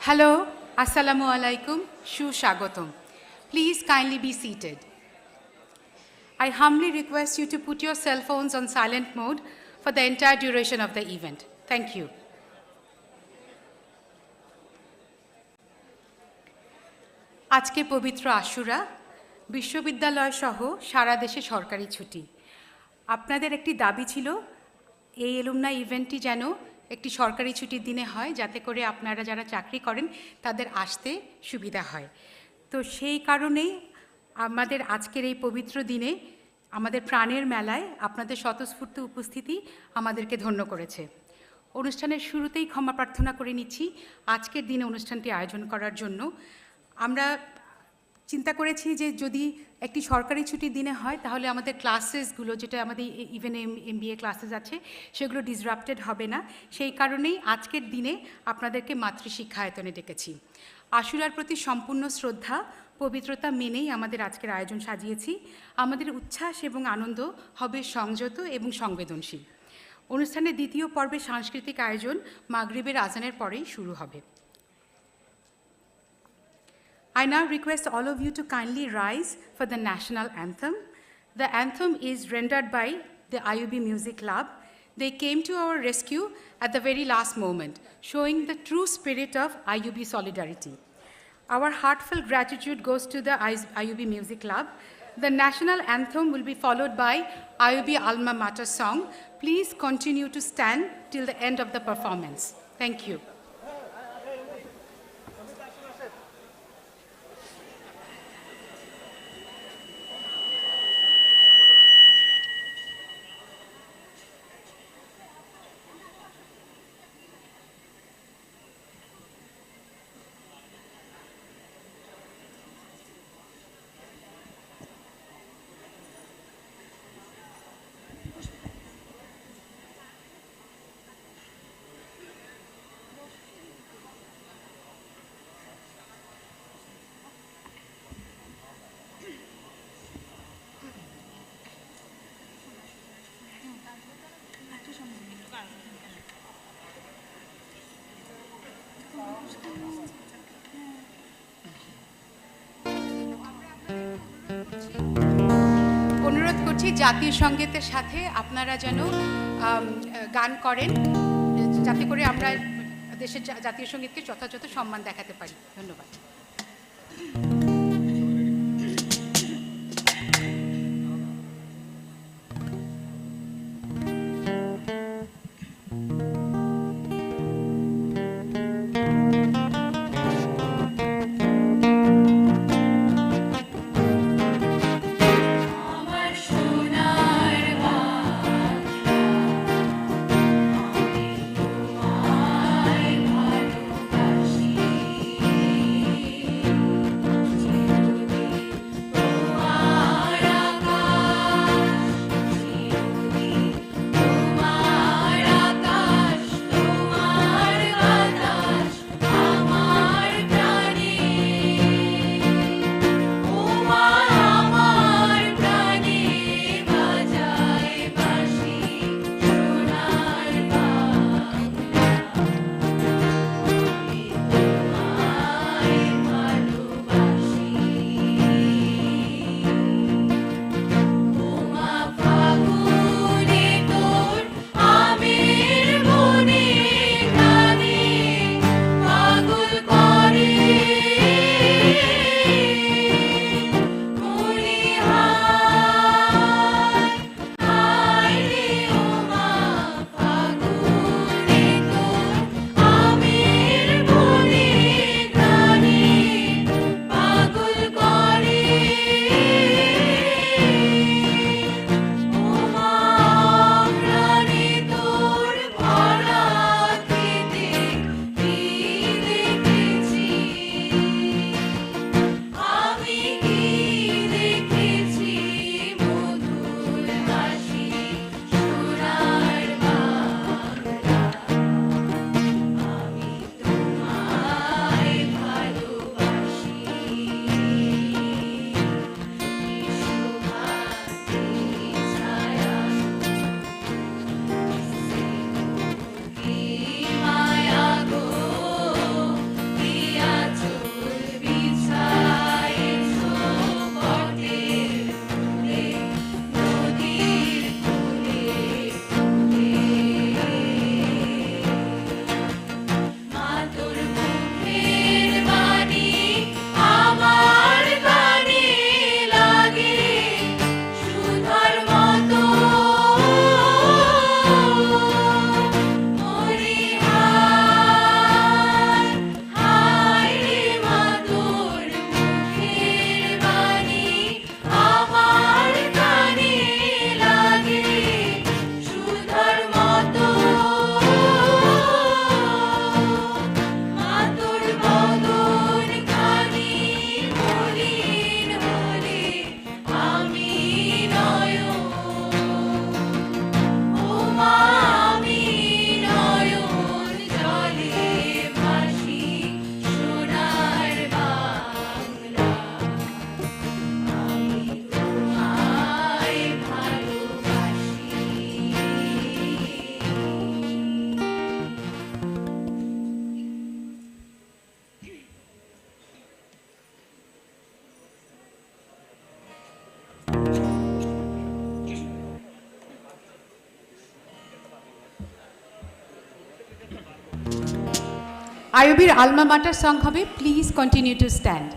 Hello, Assalamu alaikum, Shu Shagotum. Please kindly be seated. I humbly request you to put your cell phones on silent mode for the entire duration of the event. Thank you. আজকে পবিত্র আশুরা বিশ্ববিদ্যালয় সহ সারা দেশে সরকারি ছুটি। আপনাদের একটি দাবি ছিল এই এলুমনাই ইভেন্টটি যেন একটি সরকারি ছুটির দিনে হয়, যাতে করে আপনারা যারা চাকরি করেন তাদের আসতে সুবিধা হয়। তো সেই কারণেই আমাদের আজকের এই পবিত্র দিনে আমাদের প্রাণের মেলায় আপনাদের স্বতঃস্ফূর্ত উপস্থিতি আমাদেরকে ধন্য করেছে। অনুষ্ঠানের শুরুতেই ক্ষমা প্রার্থনা করে নিচ্ছি আজকের দিনে অনুষ্ঠানটি আয়োজন করার জন্য। আমরা চিন্তা করেছি যে যদি একটি সরকারি ছুটির দিনে হয় তাহলে আমাদের ক্লাসেসগুলো, যেটা আমাদের ইভেন এমবিএ ক্লাসেস আছে, সেগুলো ডিসরাপ্টেড হবে না। সেই কারণেই আজকের দিনে আপনাদেরকে মাতৃশিক্ষা আয়তনে ডেকেছি। আশুরার প্রতি সম্পূর্ণ শ্রদ্ধা পবিত্রতা মেনেই আমাদের আজকের আয়োজন সাজিয়েছি। আমাদের উচ্ছ্বাস এবং আনন্দ হবে সংযত এবং সংবেদনশীল। অনুষ্ঠানের দ্বিতীয় পর্বে সাংস্কৃতিক আয়োজন মাগরিবের আজানের পরেই শুরু হবে। I now request all of you to kindly rise for the national anthem. The anthem is rendered by the IUB Music Club. They came to our rescue at the very last moment, showing the true spirit of IUB solidarity. Our heartfelt gratitude goes to the IUB Music Club. The national anthem will be followed by IUB Alma Mater song. Please continue to stand till the end of the performance. Thank you. অনুরোধ করছি জাতীয় সঙ্গীতের সাথে আপনারা যেন গান করেন, যাতে করে আমরা দেশের জাতীয় সঙ্গীতকে যথাযথ সম্মান দেখাতে পারি। ধন্যবাদ। আইওবির আলমা মাটার সং হবে please continue to stand.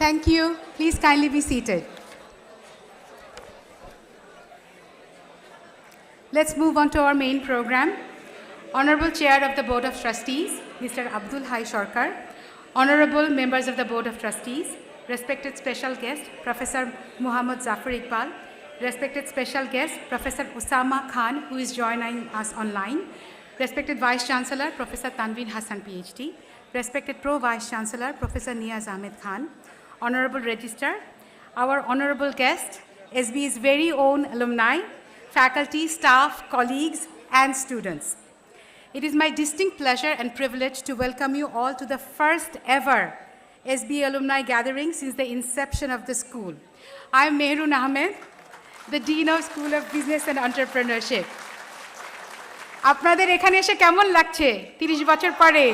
Thank you. Please kindly be seated. Let's move on to our main program. Honorable Chair of the Board of Trustees, Mr. Abdul Hai Sarkar, Honorable Members of the Board of Trustees, respected special guest, Professor Muhammad Zafar Iqbal, respected special guest, Professor Osama Khan, who is joining us online, respected Vice Chancellor, Professor Tanveen Hassan, PhD, respected Pro-Vice Chancellor, Professor Niaz Ahmed Khan, Honorable Registrar, our honorable guest, SBE's very own alumni, faculty, staff, colleagues, and students. It is my distinct pleasure and privilege to welcome you all to the first ever SBE Alumni Gathering since the inception of the school. I am Mehrun Ahmed, the Dean of School of Business and Entrepreneurship. আপনাদের এখানে এসে কেমন লাগছে 30 বছর পরে?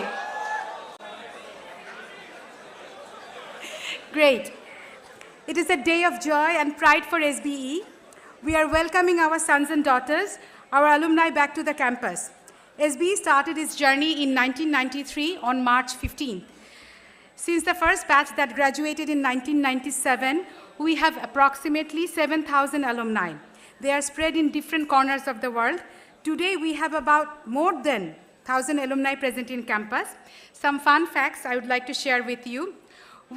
Great. It is a day of joy and pride for SBE. We are welcoming our sons and daughters, our alumni back to the campus. SBE started its journey in 1993 on March 15th. Since the first batch that graduated in 1997, we have approximately 7,000 alumni. They are spread in different corners of the world. Today, we have about more than 1,000 alumni present in campus. Some fun facts I would like to share with you.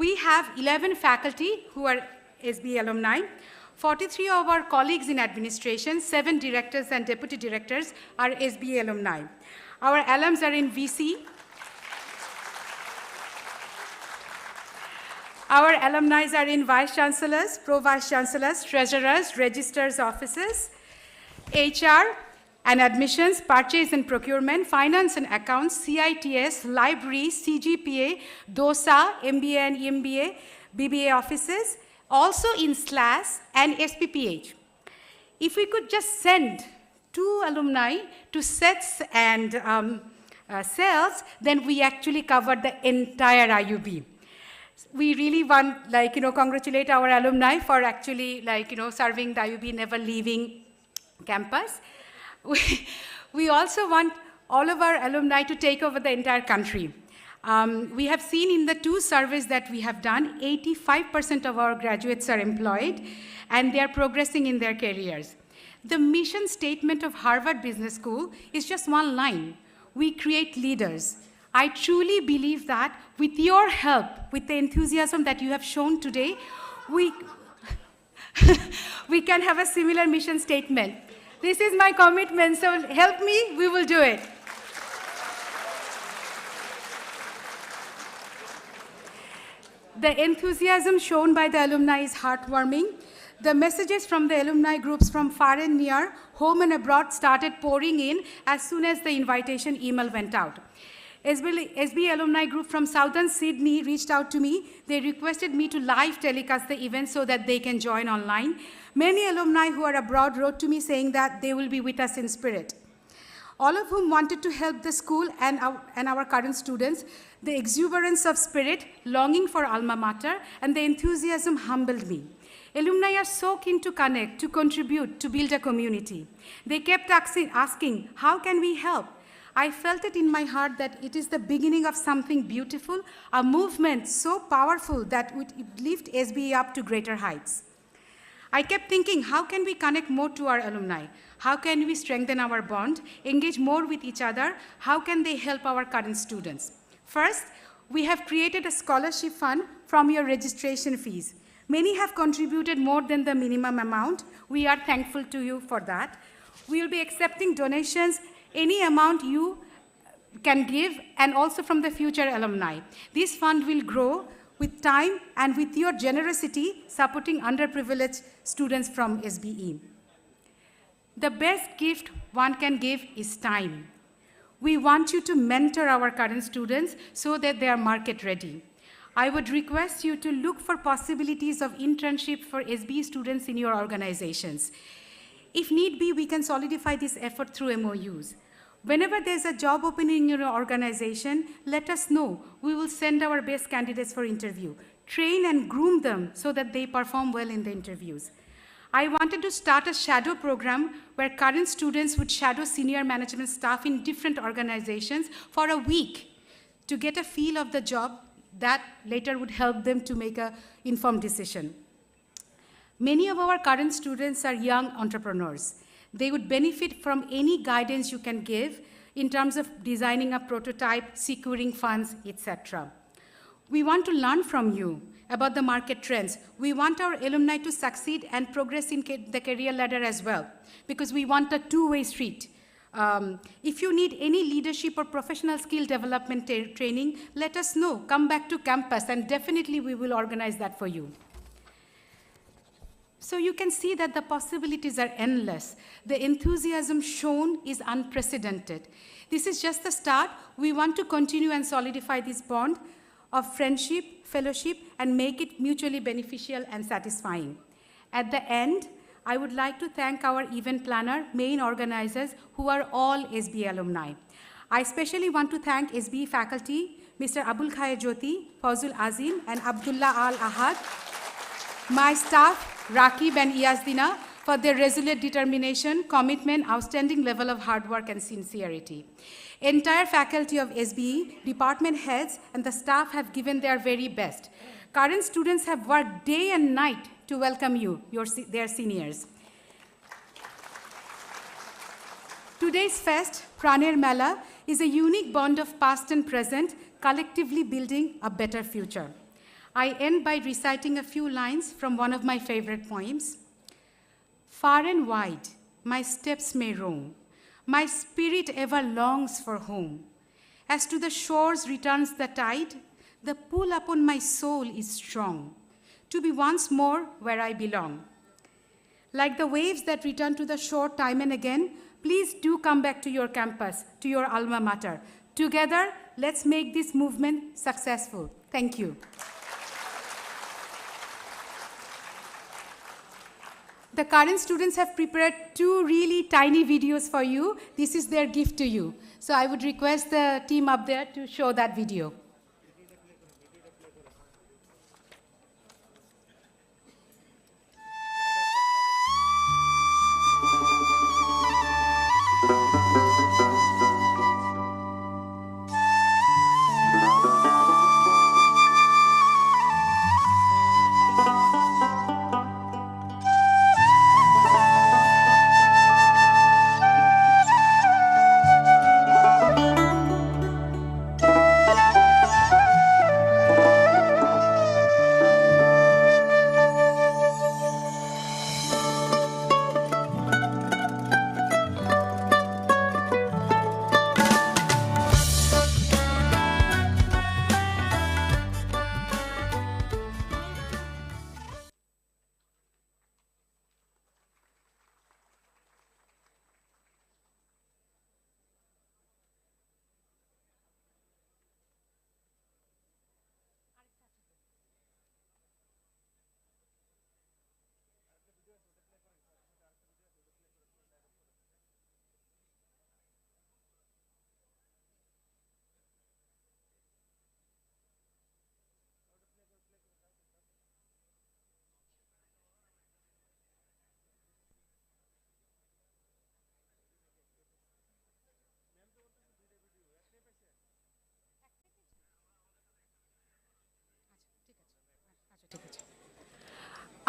We have 11 faculty who are SBE alumni. 43 of our colleagues in administration, 7 directors and deputy directors are SBE alumni. Our alums are in VC. Our alumni are in vice chancellors, pro-vice chancellors, treasurers, registrars offices, HR and admissions, purchase and procurement, finance and accounts, CITS, library, CGPA, DOSA, MBA and EMBA, BBA offices, also in SLAS and SPPH. If we could just send 2 alumni to sets and sales, then we actually covered the entire IUB. We really want, congratulate our alumni for actually, serving the IUB, never leaving campus. We also want all of our alumni to take over the entire country. We have seen in the 2 surveys that we have done, 85% of our graduates are employed and they are progressing in their careers. The mission statement of Harvard Business School is just one line: we create leaders. I truly believe that with your help, with the enthusiasm that you have shown today, we can have a similar mission statement. This is my commitment, so help me, we will do it. The enthusiasm shown by the alumni is heartwarming. The messages from the alumni groups from far and near, home and abroad started pouring in as soon as the invitation email went out. SBE Alumni Group from Southern Sydney reached out to me. They requested me to live telecast the event so that they can join online. Many alumni who are abroad wrote to me saying that they will be with us in spirit. All of whom wanted to help the school and our current students. The exuberance of spirit, longing for alma mater, and the enthusiasm humbled me. Alumni are so keen to connect, to contribute, to build a community. They kept asking, how can we help? I felt it in my heart that it is the beginning of something beautiful, a movement so powerful that would lift SBE up to greater heights. I kept thinking, how can we connect more to our alumni? How can we strengthen our bond, engage more with each other? How can they help our current students? First, we have created a scholarship fund from your registration fees. Many have contributed more than the minimum amount. We are thankful to you for that. We will be accepting donations, any amount you can give, and also from the future alumni. This fund will grow with time and with your generosity supporting underprivileged students from SBE. The best gift one can give is time. We want you to mentor our current students so that they are market ready. I would request you to look for possibilities of internship for SBE students in your organizations. If need be, we can solidify this effort through MOUs. Whenever there's a job opening in your organization, let us know. We will send our best candidates for interview. Train and groom them so that they perform well in the interviews. I wanted to start a shadow program where current students would shadow senior management staff in different organizations for a week to get a feel of the job that later would help them to make an informed decision. Many of our current students are young entrepreneurs. They would benefit from any guidance you can give in terms of designing a prototype, securing funds, etc. We want to learn from you about the market trends. We want our alumni to succeed and progress in the career ladder as well, because we want a two-way street. If you need any leadership or professional skill development training, let us know. Come back to campus, and definitely we will organize that for you. So you can see that the possibilities are endless. The enthusiasm shown is unprecedented. This is just the start. We want to continue and solidify this bond of friendship, fellowship, and make it mutually beneficial and satisfying. At the end, I would like to thank our event planner, main organizers, who are all SBE alumni. I especially want to thank SBE faculty, Mr. Abul Khair Jyoti, Fazul Azim, and Abdullah Al Ahad, my staff, Rakib and Yazdina, for their resolute determination, commitment, outstanding level of hard work and sincerity. Entire faculty of SBE, department heads, and the staff have given their very best. Current students have worked day and night to welcome you, their seniors. Today's fest, Praner Mela, is a unique bond of past and present, collectively building a better future. I end by reciting a few lines from one of my favorite poems. Far and wide, my steps may roam. My spirit ever longs for home. As to the shores returns the tide, the pull upon my soul is strong, to be once more where I belong. Like the waves that return to the shore time and again, please do come back to your campus, to your alma mater. Together, let's make this movement successful. Thank you. The current students have prepared 2 really tiny videos for you. This is their gift to you. So I would request the team up there to show that video.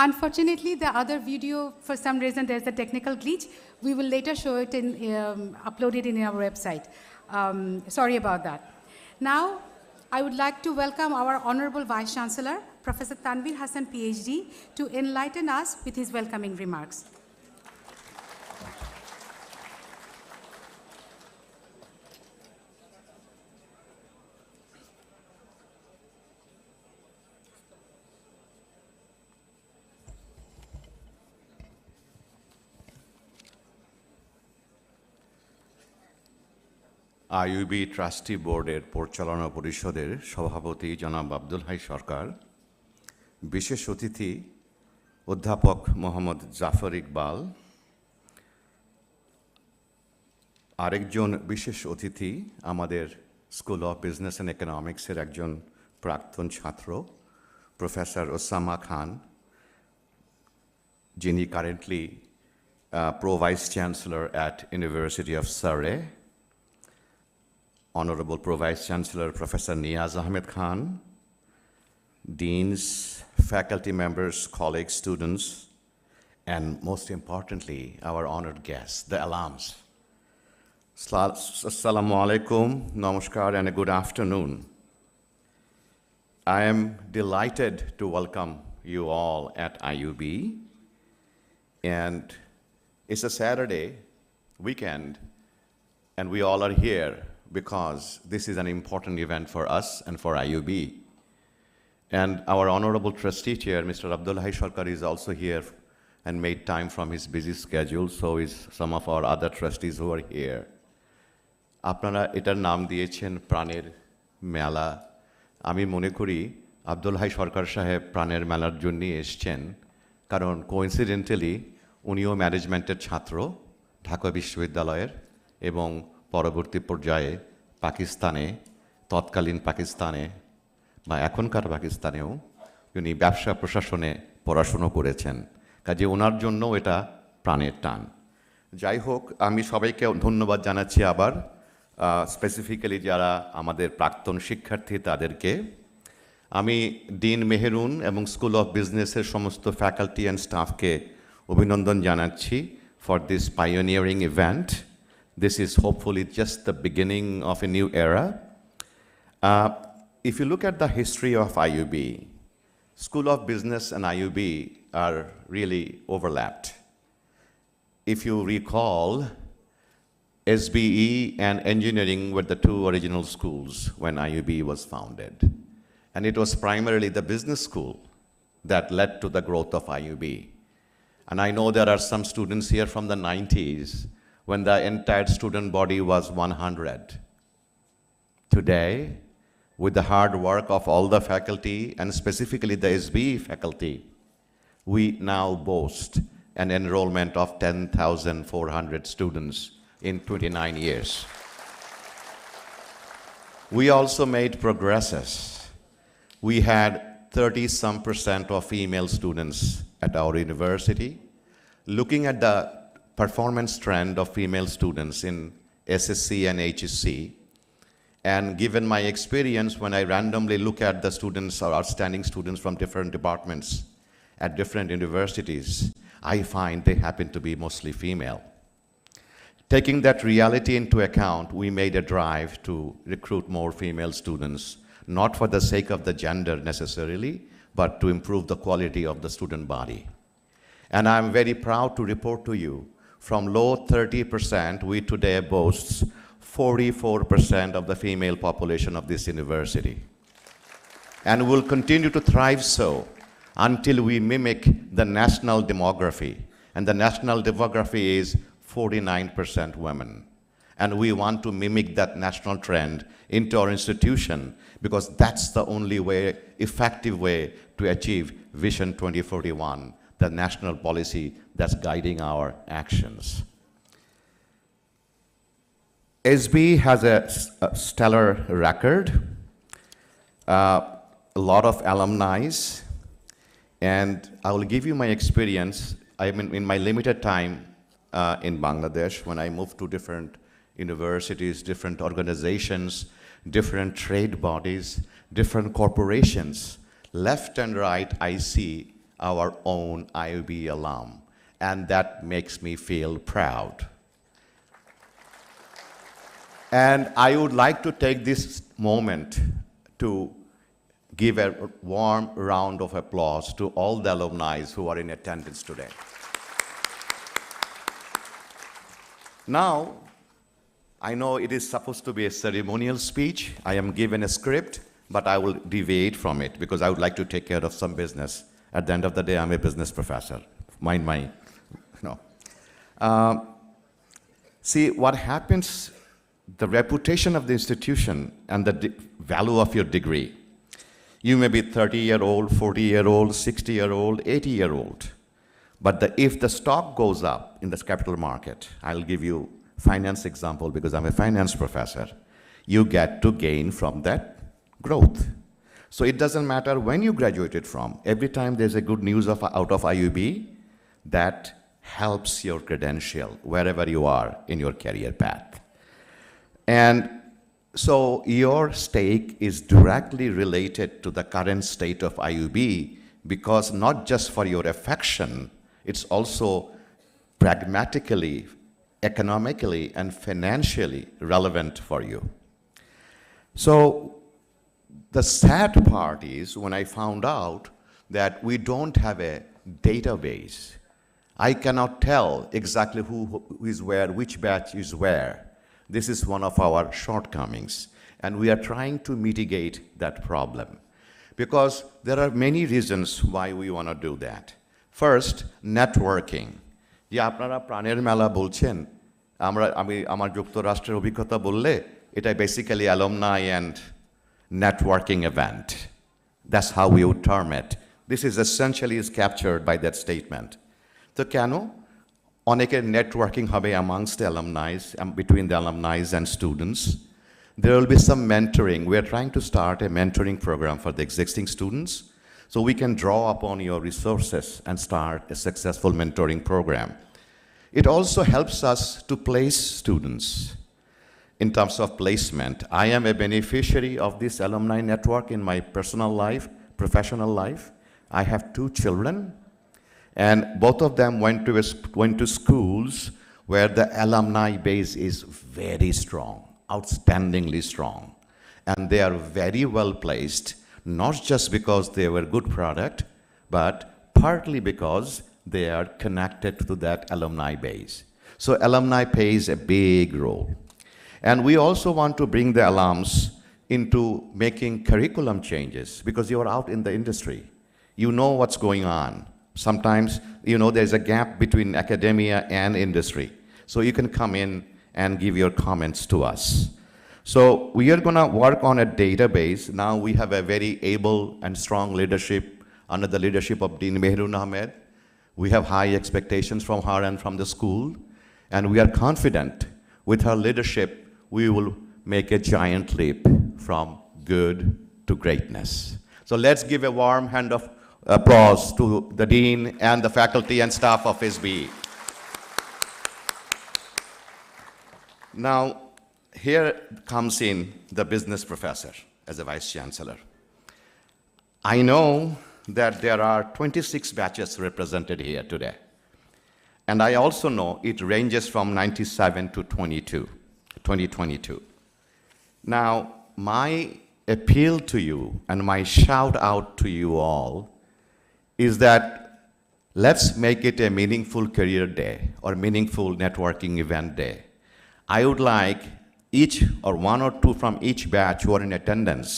Unfortunately, the other video, for some reason, there's a technical glitch. We will later show it in, upload it in our website. Sorry about that. Now, I would like to welcome our Honorable Vice Chancellor, Professor Tanvir Hassan, PhD, to enlighten us with his welcoming remarks. IUB trustee বোর্ডের পরিচালনা পরিষদের সভাপতি জনাব Abdul high সরকার, বিশেষ অতিথি অধ্যাপক মোহাম্মদ জাফর ইকবাল, আরেকজন বিশেষ অতিথি আমাদের স্কুল অফ বিজনেস অ্যান্ড ইকোনমিক্সের একজন প্রাক্তন ছাত্র প্রফেসর ওসামা খান, যিনি currently pro vice chancellor at university of সারে, Honorable Pro Vice Chancellor Professor Niaz Ahmed Khan, deans, faculty members, colleagues, students, and most importantly, our honored guests, the alums. Assalamu alaikum, namaskar, and a good afternoon. I am delighted to welcome you all at IUB, and it's a Saturday weekend, and we all are here because this is an important event for us and for IUB. And our Honorable Trustee Chair, Mr. Abdul Hai Sharkar, is also here and made time from his busy schedule, so is some of our other trustees who are here. আপনারা এটার নাম দিয়েছেন প্রাণের মেলা। আমি মনে করি Abdul high সরকার সাহেব প্রাণের মেলার জন্য এসছেন, কারণ কোইন্সিডেন্টালি উনিও ম্যানেজমেন্টের ছাত্র ঢাকা বিশ্ববিদ্যালয়ের, এবং পরবর্তী পর্যায়ে পাকিস্তানে, তৎকালীন পাকিস্তানে বা এখনকার পাকিস্তানেও উনি ব্যবসা প্রশাসনে পড়াশুনো করেছেন, কাজে ওনার জন্য এটা প্রাণের টান। যাই হোক, আমি সবাইকে ধন্যবাদ জানাচ্ছি আবার, স্পেসিফিক্যালি যারা আমাদের প্রাক্তন শিক্ষার্থী তাদেরকে। আমি ডিন মেহেরুন এবং স্কুল অফ বিজনেসের সমস্ত ফ্যাকাল্টি অ্যান্ড স্টাফকে অভিনন্দন জানাচ্ছি for this pioneering event. This is hopefully just the beginning of a new era. If you look at the history of IUB, School of Business and IUB are really overlapped. If you recall, SBE and engineering were the two original schools when IUB was founded. And it was primarily the business school that led to the growth of IUB. And I know there are some students here from the 90s when the entire student body was 100. Today, with the hard work of all the faculty and specifically the SBE faculty, we now boast an enrollment of 10,400 students in 29 years. We also made progresses. We had 30-some% of female students at our university. Looking at the performance trend of female students in SSC and HSC, and given my experience when I randomly look at the students or outstanding students from different departments at different universities, I find they happen to be mostly female. Taking that reality into account, we made a drive to recruit more female students, not for the sake of the gender necessarily, but to improve the quality of the student body. And I'm very proud to report to you, from low 30%, we today boast 44% of the female population of this university. And will continue to thrive so until we mimic the national demography. And the national demography is 49% women. And we want to mimic that national trend into our institution, because that's the only way, effective way to achieve Vision 2041, the national policy that's guiding our actions. SBE has a stellar record, a lot of alumni, and I will give you my experience. I mean, in my limited time in Bangladesh, when I moved to different universities, different organizations, different trade bodies, different corporations, left and right, I see our own IUB alum, and that makes me feel proud. And I would like to take this moment to give a warm round of applause to all the alumni who are in attendance today. Now, I know it is supposed to be a ceremonial speech. I am given a script, but I will deviate from it because I would like to take care of some business. At the end of the day, I'm a business professor. Mind my, no. See, what happens, the reputation of the institution and the value of your degree. You may be 30-year-old, 40-year-old, 60-year-old, 80-year-old. But if the stock goes up in this capital market, I'll give you finance example because I'm a finance professor, you get to gain from that growth. So it doesn't matter when you graduated from. Every time there's a good news out of IUB, that helps your credential wherever you are in your career path. And so your stake is directly related to the current state of IUB, because not just for your affection, it's also pragmatically, economically, and financially relevant for you. So the sad part is when I found out that we don't have a database. I cannot tell exactly who is where, which batch is where. This is one of our shortcomings, and we are trying to mitigate that problem, because there are many reasons why we want to do that. First, networking. যে আপনারা প্রাণের মেলা বলছেন, আমি আমার যুক্তরাষ্ট্রের অভিজ্ঞতা বললে, এটা basically alumni and networking event. That's how we would term it. This is essentially is captured by that statement. তো কেন? অনেকের networking হবে amongst the alumni, between the alumni and students. There will be some mentoring. We are trying to start a mentoring program for the existing students, so we can draw upon your resources and start a successful mentoring program. It also helps us to place students. In terms of placement, I am a beneficiary of this alumni network in my personal life, professional life. I have 2 children, and both of them went to schools where the alumni base is very strong, outstandingly strong. And they are very well placed, not just because they were good product, but partly because they are connected to that alumni base. So alumni plays a big role. And we also want to bring the alums into making curriculum changes, because you are out in the industry. You know what's going on. Sometimes, there's a gap between academia and industry. So you can come in and give your comments to us. So we are going to work on a database. Now we have a very able and strong leadership under the leadership of Dean Mehrun Ahmed. We have high expectations from her and from the school. And we are confident with her leadership, we will make a giant leap from good to greatness. So let's give a warm hand of applause to the Dean and the faculty and staff of SBE. Now, here comes in the business professor as a vice chancellor. I know that there are 26 batches represented here today. And I also know it ranges from 97 to 2022. Now, my appeal to you and my shout out to you all is that let's make it a meaningful career day or meaningful networking event day. I would like each or 1 or 2 from each batch who are in attendance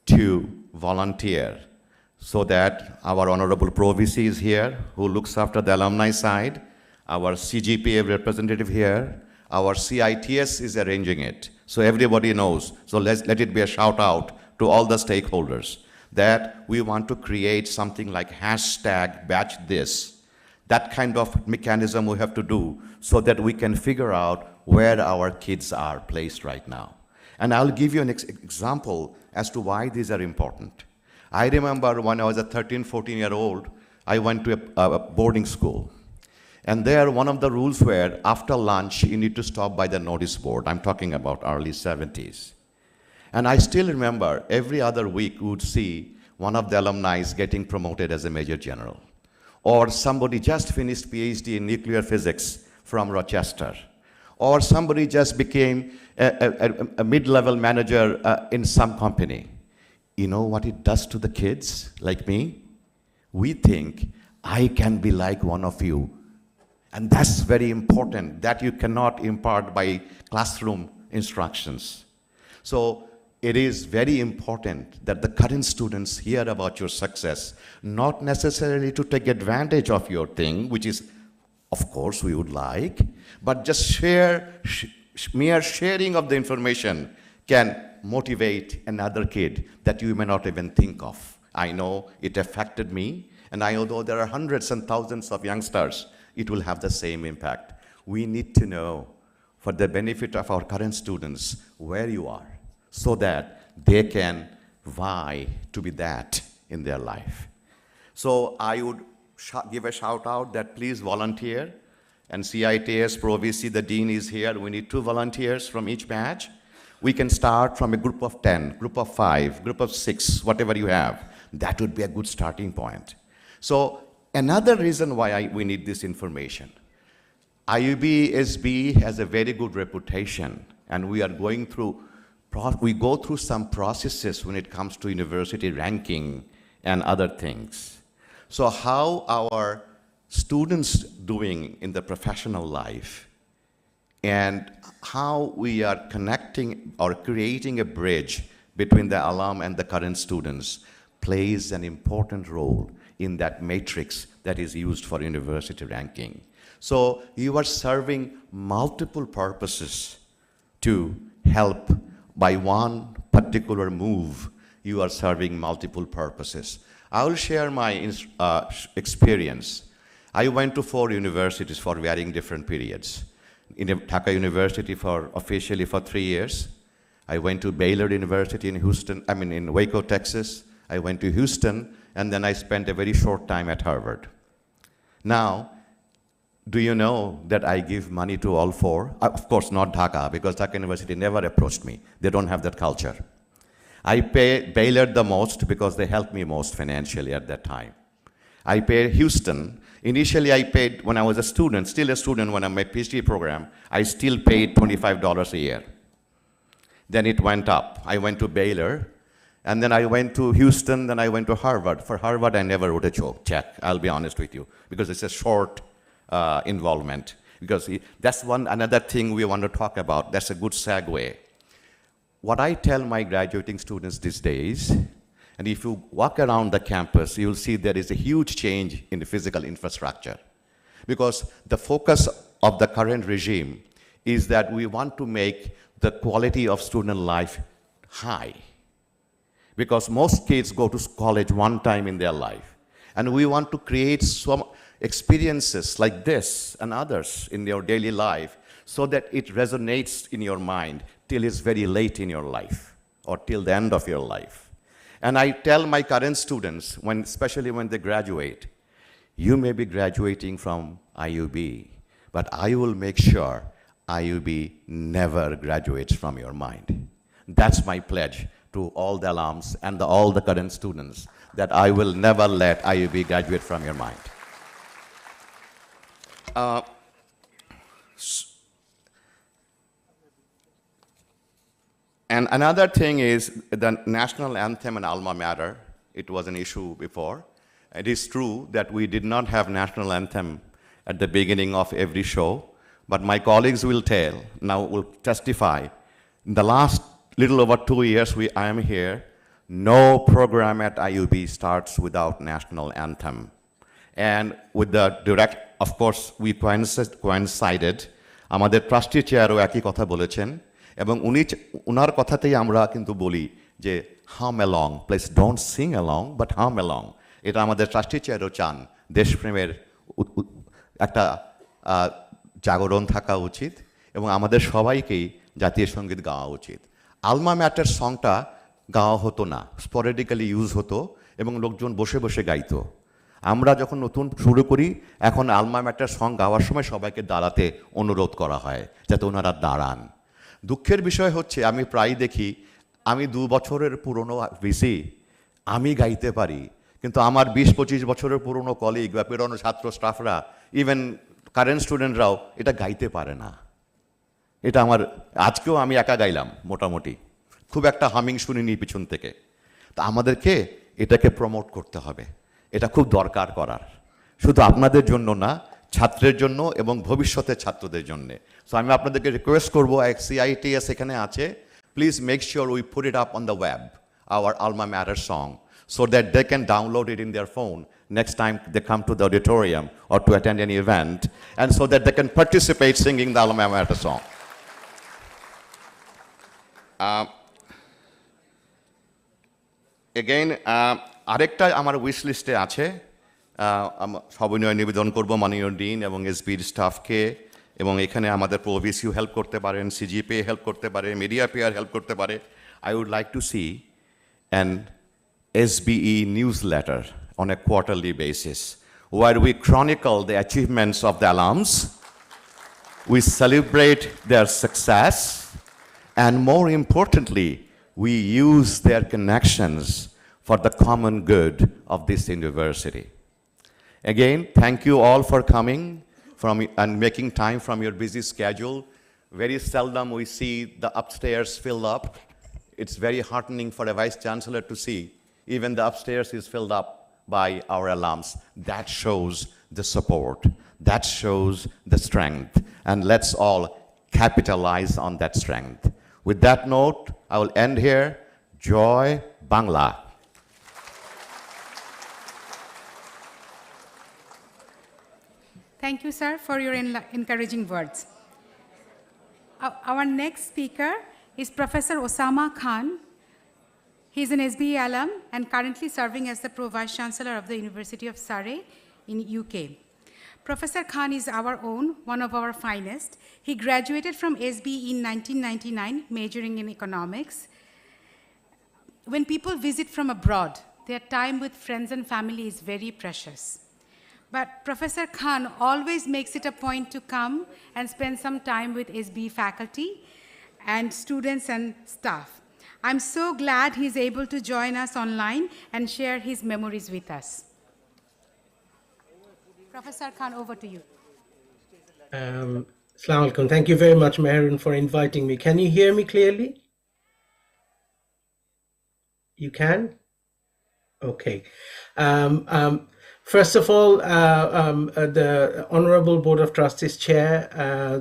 to volunteer, so that our Honorable Pro-VC is here, who looks after the alumni side, our CGPA representative here, our CITS is arranging it, so everybody knows. So let it be a shout out to all the stakeholders that we want to create something like #batchthis. That kind of mechanism we have to do so that we can figure out where our kids are placed right now. And I'll give you an example as to why these are important. I remember when I was a 13, 14-year-old, I went to a boarding school. And there, one of the rules were, after lunch, you need to stop by the notice board. I'm talking about early 70s. And I still remember every other week we would see one of the alumni getting promoted as a major general. Or somebody just finished PhD in nuclear physics from Rochester. Or somebody just became a mid-level manager in some company. You know what it does to the kids like me? We think, I can be like one of you. And that's very important, that you cannot impart by classroom instructions. So it is very important that the current students hear about your success, not necessarily to take advantage of your thing, which is, of course, we would like, but just mere sharing of the information can motivate another kid that you may not even think of. I know it affected me, and I know though there are hundreds and thousands of youngsters, it will have the same impact. We need to know, for the benefit of our current students, where you are, so that they can vie to be that in their life. So I would give a shout out that please volunteer, and CITS, Pro-VC, the Dean is here. We need 2 volunteers from each batch. We can start from a group of 10, group of 5, group of 6, whatever you have. That would be a good starting point. So another reason why we need this information, IUB SBE has a very good reputation, and we go through some processes when it comes to university ranking and other things. So how our students doing in the professional life, and how we are connecting or creating a bridge between the alum and the current students plays an important role in that matrix that is used for university ranking. So you are serving multiple purposes to help. By one particular move, you are serving multiple purposes. I will share my experience. I went to 4 universities for varying different periods. In Dhaka University officially for 3 years. I went to Baylor University in Waco, Texas. I went to Houston, and then I spent a very short time at Harvard. Now, do you know that I give money to all 4? Of course, not Dhaka, because Dhaka University never approached me. They don't have that culture. I pay Baylor the most because they helped me most financially at that time. I pay Houston. Initially, I paid, when I was a student, still a student when I'm in my PhD program, I still paid $25 a year. Then it went up. I went to Baylor, and then I went to Houston, then I went to Harvard. For Harvard, I never wrote a check, I'll be honest with you, because it's a short involvement. Because that's another thing we want to talk about. That's a good segue. What I tell my graduating students these days, and if you walk around the campus, you'll see there is a huge change in the physical infrastructure. Because the focus of the current regime is that we want to make the quality of student life high. Because most kids go to college one time in their life. And we want to create some experiences like this and others in your daily life so that it resonates in your mind till it's very late in your life or till the end of your life. And I tell my current students, especially when they graduate, you may be graduating from IUB, but I will make sure IUB never graduates from your mind. That's my pledge to all the alums and all the current students, that I will never let IUB graduate from your mind. And another thing is the national anthem and alma mater. It was an issue before. It is true that we did not have national anthem at the beginning of every show, but my colleagues will testify. In the last little over 2 years I am here, no program at IUB starts without national anthem. And with the direct, of course, we coincided. আমাদের trustee চেয়ারও একই কথা বলেছেন এবং উনার কথাতেই আমরা কিন্তু বলি যে হাম along, please don't sing along but হাম অ্যালং। এটা আমাদের ট্রাস্টি চেয়ারও চান, দেশপ্রেমের একটা জাগরণ থাকা উচিত এবং আমাদের সবাইকেই জাতীয় সঙ্গীত গাওয়া উচিত। আলমা ম্যাটার সংটা গাওয়া হতো না, স্পরেডিক্যালি ইউজ হতো এবং লোকজন বসে বসে গাইতো। আমরা যখন নতুন শুরু করি, এখন আলমা ম্যাটার সং গাওয়ার সময় সবাইকে দাঁড়াতে অনুরোধ করা হয় যাতে ওনারা দাঁড়ান। দুঃখের বিষয় হচ্ছে আমি প্রায় দেখি আমি 2 বছরের পুরনো ভিসি, আমি গাইতে পারি, কিন্তু আমার 20-25 বছরের পুরনো কলিগ বা পুরনো ছাত্র স্টাফরা, ইভেন কারেন্ট স্টুডেন্টরাও এটা গাইতে পারে না। এটা আজকেও আমি একা গাইলাম মোটামুটি, খুব একটা হামিং শুনিনি পিছন থেকে। তা আমাদেরকে এটাকে প্রমোট করতে হবে, এটা খুব দরকার করার, শুধু আপনাদের জন্য না, ছাত্রের জন্য এবং ভবিষ্যতের ছাত্রদের জন্য। সো আমি আপনাদেরকে রিকোয়েস্ট করবো, CITS এখানে আছে, please make sure we put it up on the web, our alma mater song, so that they can download it in their phone next time they come to the auditorium or to attend any event, and so that they can participate singing the alma mater song. Again, আরেকটা আমার wish লিস্টে আছে, সবিনয় নিবেদন করব মাননীয় dean এবং SBE স্টাফকে, এবং এখানে আমাদের প্রভিসিউ হেল্প করতে পারেন, CGPA হেল্প করতে পারে, মিডিয়া পেয়ার হেল্প করতে পারে। I would like to see an SBE newsletter on a quarterly basis where we chronicle the achievements of the alums, we celebrate their success, and more importantly, we use their connections for the common good of this university. Again, thank you all for coming and making time from your busy schedule. Very seldom we see the upstairs filled up. It's very heartening for a vice chancellor to see even the upstairs is filled up by our alums. That shows the support, that shows the strength, and let's all capitalize on that strength. With that note, I will end here. Joy Bangla. Thank you, sir, for your encouraging words. Our next speaker is Professor Osama Khan. He is an SBE alum and currently serving as the Pro-Vice Chancellor of the University of Surrey in UK. Professor Khan is our own, one of our finest. He graduated from SBE in 1999, majoring in economics. When people visit from abroad, their time with friends and family is very precious. But Professor Khan always makes it a point to come and spend some time with SBE faculty and students and staff. I'm so glad he's able to join us online and share his memories with us. Professor Khan, over to you. Assalamu alaikum. Thank you very much, Mehrun, for inviting me. Can you hear me clearly? You can? Okay. First of all, the Honorable Board of Trustees Chair,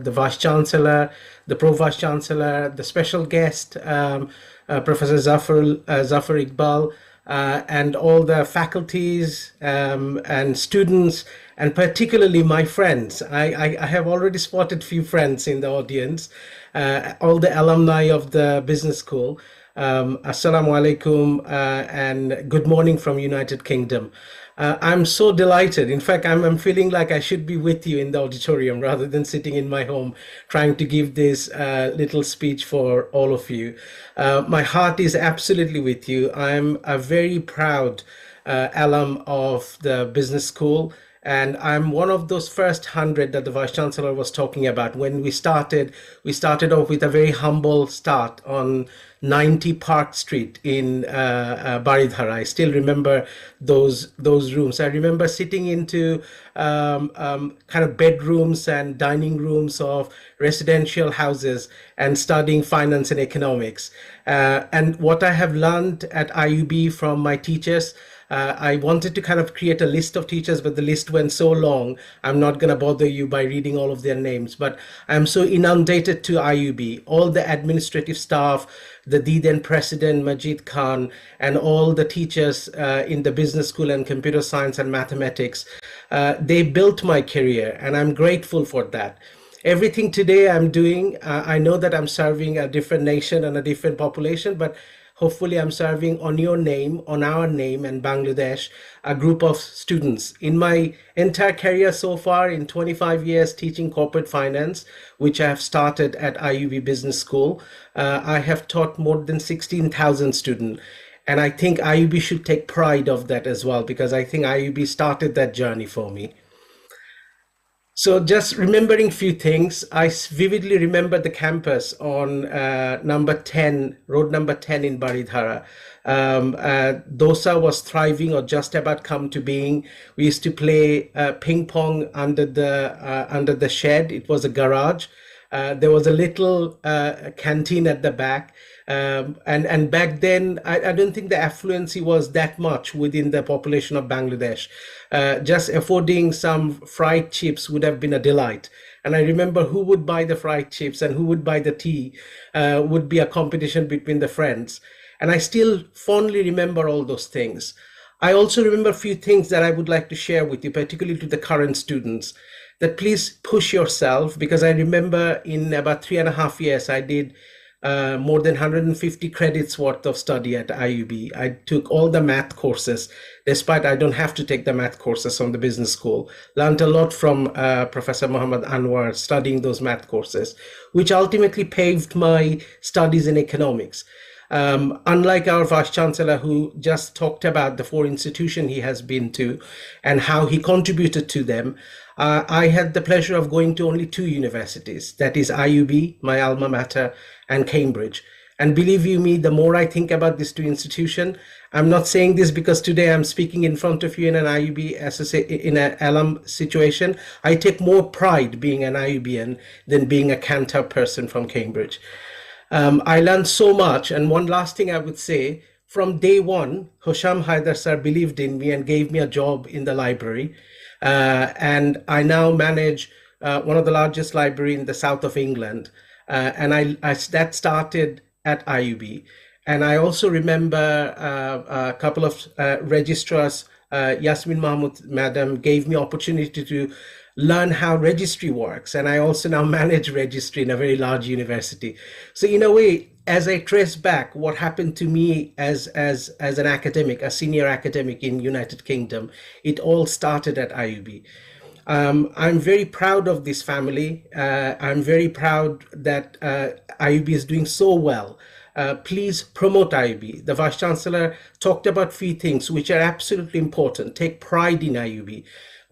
the Vice Chancellor, the Pro-Vice Chancellor, the special guest, Professor Zafar Iqbal, and all the faculties and students, and particularly my friends. I have already spotted few friends in the audience, all the alumni of the business school. Assalamu alaikum and good morning from United Kingdom. I'm so delighted. In fact, I'm feeling like I should be with you in the auditorium rather than sitting in my home trying to give this little speech for all of you. My heart is absolutely with you. I'm a very proud alum of the business school. And I'm one of those first 100 that the Vice Chancellor was talking about. When we started off with a very humble start on 90 Park Street in Baridhara. I still remember those rooms. I remember sitting into kind of bedrooms and dining rooms of residential houses and studying finance and economics. And what I have learned at IUB from my teachers, I wanted to kind of create a list of teachers, but the list went so long, I'm not going to bother you by reading all of their names. But I'm so inundated to IUB, all the administrative staff, the then President Majid Khan, and all the teachers in the business school and computer science and mathematics. They built my career, and I'm grateful for that. Everything today I'm doing, I know that I'm serving a different nation and a different population, but hopefully I'm serving on your name, on our name, and Bangladesh, a group of students. In my entire career so far, in 25 years teaching corporate finance, which I have started at IUB Business School, I have taught more than 16,000 students. And I think IUB should take pride of that as well, because I think IUB started that journey for me. So just remembering a few things, I vividly remember the campus on number 10, road number 10 in Baridhara. Dosa was thriving or just about come to being. We used to play ping pong under the shed. It was a garage. There was a little canteen at the back. And back then, I don't think the affluency was that much within the population of Bangladesh. Just affording some fried chips would have been a delight. And I remember who would buy the fried chips and who would buy the tea would be a competition between the friends. And I still fondly remember all those things. I also remember a few things that I would like to share with you, particularly to the current students, that please push yourself, because I remember in about 3.5 years, I did more than 150 credits worth of study at IUB. I took all the math courses, despite I don't have to take the math courses from the business school. Learned a lot from Professor Muhammad Anwar studying those math courses, which ultimately paved my studies in economics. Unlike our Vice Chancellor, who just talked about the 4 institutions he has been to and how he contributed to them, I had the pleasure of going to only 2 universities, that is IUB, my alma mater, and Cambridge. And believe you me, the more I think about these 2 institutions, I'm not saying this because today I'm speaking in front of you in an IUB in an alum situation. I take more pride being an IUBian than being a Cantor person from Cambridge. I learned so much. And one last thing I would say, from day one, Hosham Haidar sir believed in me and gave me a job in the library. And I now manage one of the largest library in the south of England. And that started at IUB. And I also remember a couple of registrars, Yasmin Mahmood madam gave me opportunity to learn how registry works. And I also now manage registry in a very large university. So in a way, as I trace back what happened to me as an academic, a senior academic in United Kingdom, it all started at IUB. I'm very proud of this family. I'm very proud that IUB is doing so well. Please promote IUB. The Vice Chancellor talked about few things which are absolutely important. Take pride in IUB.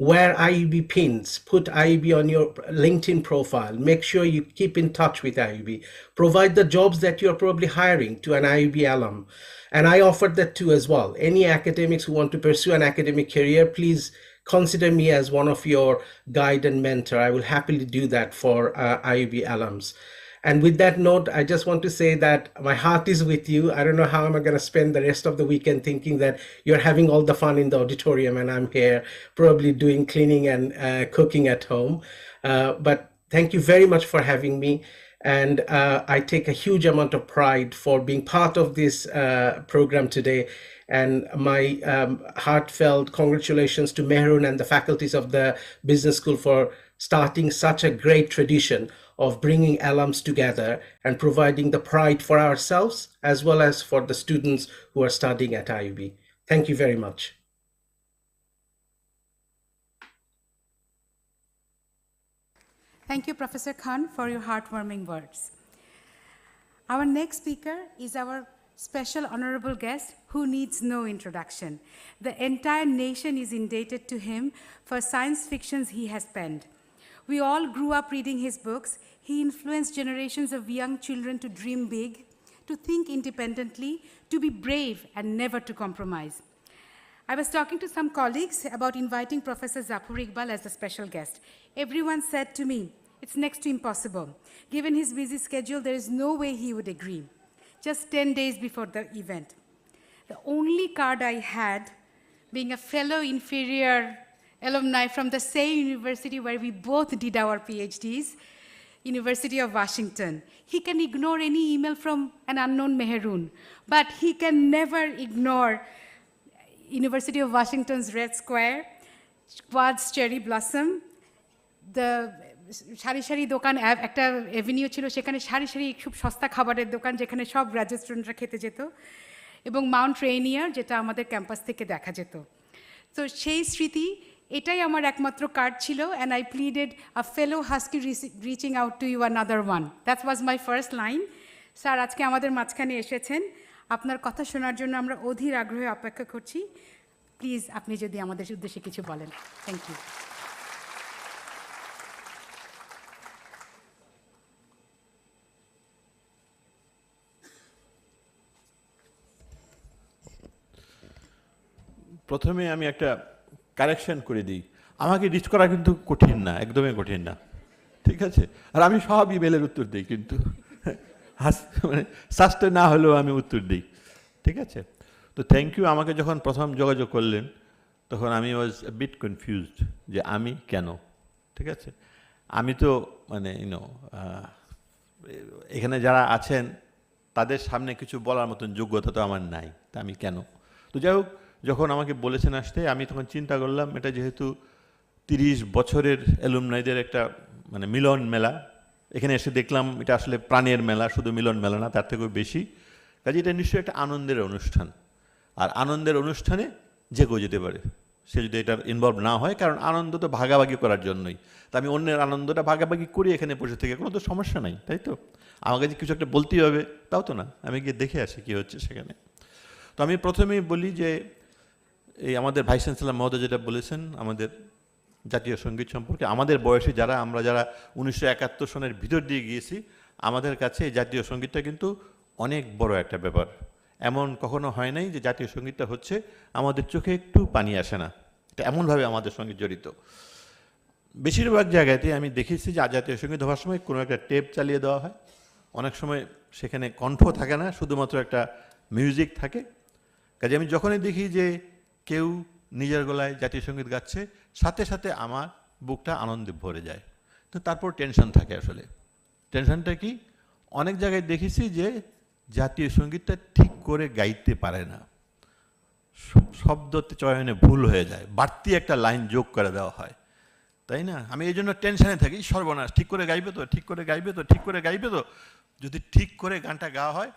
Wear IUB pins, put IUB on your LinkedIn profile. Make sure you keep in touch with IUB. Provide the jobs that you're probably hiring to an IUB alum. And I offered that too as well. Any academics who want to pursue an academic career, please consider me as one of your guide and mentor. I will happily do that for IUB alums. And with that note, I just want to say that my heart is with you. I don't know how I'm going to spend the rest of the weekend thinking that you're having all the fun in the auditorium and I'm here probably doing cleaning and cooking at home. But thank you very much for having me. And I take a huge amount of pride for being part of this program today. And my heartfelt congratulations to Mehrun and the faculties of the business school for starting such a great tradition of bringing alums together and providing the pride for ourselves as well as for the students who are studying at IUB. Thank you very much. Thank you, Professor Khan, for your heartwarming words. Our next speaker is our special honorable guest who needs no introduction. The entire nation is indebted to him for science fictions he has penned. We all grew up reading his books. He influenced generations of young children to dream big, to think independently, to be brave, and never to compromise. I was talking to some colleagues about inviting Professor Zafar Iqbal as a special guest. Everyone said to me, it's next to impossible. Given his busy schedule, there is no way he would agree. Just 10 days before the event. The only card I had, being a fellow inferior alumni from the same university where we both did our PhDs, University of Washington. He can ignore any email from an unknown Mehrun, but he can never ignore University of Washington's Red Square, Quad's Cherry Blossom, the সারি সারি দোকান একটা Avenue ছিল সেখানে সারি সারি খুব সস্তা খাবারের দোকান যেখানে সব গ্র্যাজুয়েট স্টুডেন্টরা খেতে যেত এবং মাউন্ট রেইনিয়ার যেটা আমাদের ক্যাম্পাস থেকে দেখা যেত তো সেই স্মৃতি এটাই আমার একমাত্র কার্ড ছিল and I pleaded a fellow husky reaching out to you another one that was my first line sir আজকে আমাদের মাঝখানে এসেছেন আপনার কথা শোনার জন্য আমরা অধীর আগ্রহে অপেক্ষা করছি প্লিজ আপনি যদি আমাদের উদ্দেশ্যে কিছু বলেন থ্যাংক ইউ প্রথমে আমি একটা কারেকশন করে দিই আমাকে রিচ করা কিন্তু কঠিন না একদমই কঠিন না ঠিক আছে আর আমি সব ইমেলের উত্তর দিই কিন্তু মানে সাস্টে না হলেও আমি উত্তর দিই ঠিক আছে তো থ্যাংক ইউ আমাকে যখন প্রথম যোগাযোগ করলেন তখন আমি ওয়াজ এ বিট কনফিউজড যে আমি কেন ঠিক আছে আমি তো মানে এখানে যারা আছেন তাদের সামনে কিছু বলার মতন যোগ্যতা তো আমার নাই তা আমি কেন তো যাই হোক যখন আমাকে বলেছেন আসতে আমি তখন চিন্তা করলাম এটা যেহেতু 30 বছরের অ্যালুমনাইদের একটা মানে মিলন মেলা এখানে এসে দেখলাম এটা আসলে প্রাণের মেলা শুধু মিলন মেলা না তার থেকেও বেশি কাজে এটা নিশ্চয়ই একটা আনন্দের অনুষ্ঠান আর আনন্দের অনুষ্ঠানে যে কেউ যেতে পারে সে যদি এটার ইনভলভ না হয় কারণ আনন্দ তো ভাগাভাগি করার জন্যই তা আমি অন্যের আনন্দটা ভাগাভাগি করি এখানে বসে থেকে কোনো তো সমস্যা নাই তাই তো আমাকে যে কিছু একটা বলতেই হবে তাও তো না আমি গিয়ে দেখে আসি কী হচ্ছে সেখানে তো আমি প্রথমেই বলি যে এই আমাদের ভাইস চ্যান্সেলর মহোদয় যেটা বলেছেন আমাদের জাতীয় সঙ্গীত সম্পর্কে আমাদের বয়সে যারা আমরা যারা 1971 সনের ভিতর দিয়ে গিয়েছি আমাদের কাছে এই জাতীয় সঙ্গীতটা কিন্তু অনেক বড় একটা ব্যাপার এমন কখনো হয় নাই যে জাতীয় সঙ্গীতটা হচ্ছে আমাদের চোখে একটু পানি আসে না এটা এমনভাবে আমাদের সঙ্গে জড়িত বেশিরভাগ জায়গাতে আমি দেখেছি যে জাতীয় সঙ্গীত হওয়ার সময় কোনো একটা টেপ চালিয়ে দেওয়া হয় অনেক সময় সেখানে কণ্ঠ থাকে না শুধুমাত্র একটা মিউজিক থাকে কাজে আমি যখনই দেখি যে কেউ নিজের গলায় জাতীয় সঙ্গীত গাচ্ছে সাথে সাথে আমার বুকটা আনন্দে ভরে যায় তো তারপর টেনশন থাকে আসলে টেনশনটা কি অনেক জায়গায় দেখেছি যে জাতীয় সঙ্গীতটা ঠিক করে গাইতে পারে না শব্দ চয়নে ভুল হয়ে যায় বাড়তি একটা লাইন যোগ করে দেওয়া হয় তাই না? আমি এই জন্য টেনশনে থাকি, সর্বনাশ, ঠিক করে গাইবে তো, ঠিক করে গাইবে তো, ঠিক করে গাইবে তো। যদি ঠিক করে গানটা গাওয়া হয়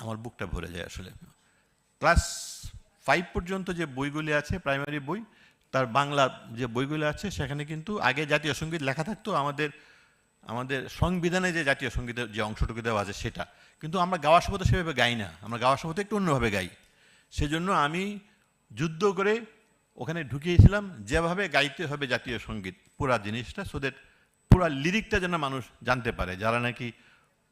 আমার বুকটা ভরে যায় আসলে। ক্লাস 5 পর্যন্ত যে বইগুলি আছে, প্রাইমারি বই, তার বাংলা যে বইগুলো আছে সেখানে কিন্তু আগে জাতীয় সঙ্গীত লেখা থাকতো, আমাদের সংবিধানে যে জাতীয় সঙ্গীতের যে অংশটুকু দেওয়া আছে সেটা, কিন্তু আমরা গাওয়ার সময় তো সেভাবে গাই না, আমরা গাওয়ার সময় তো একটু অন্যভাবে গাই। সেজন্য আমি যুদ্ধ করে ওখানে ঢুকিয়েছিলাম যেভাবে গাইতে হবে জাতীয় সঙ্গীত, পুরা জিনিসটা, সো দ্যাট পুরা লিরিকটা যেন মানুষ জানতে পারে, যারা নাকি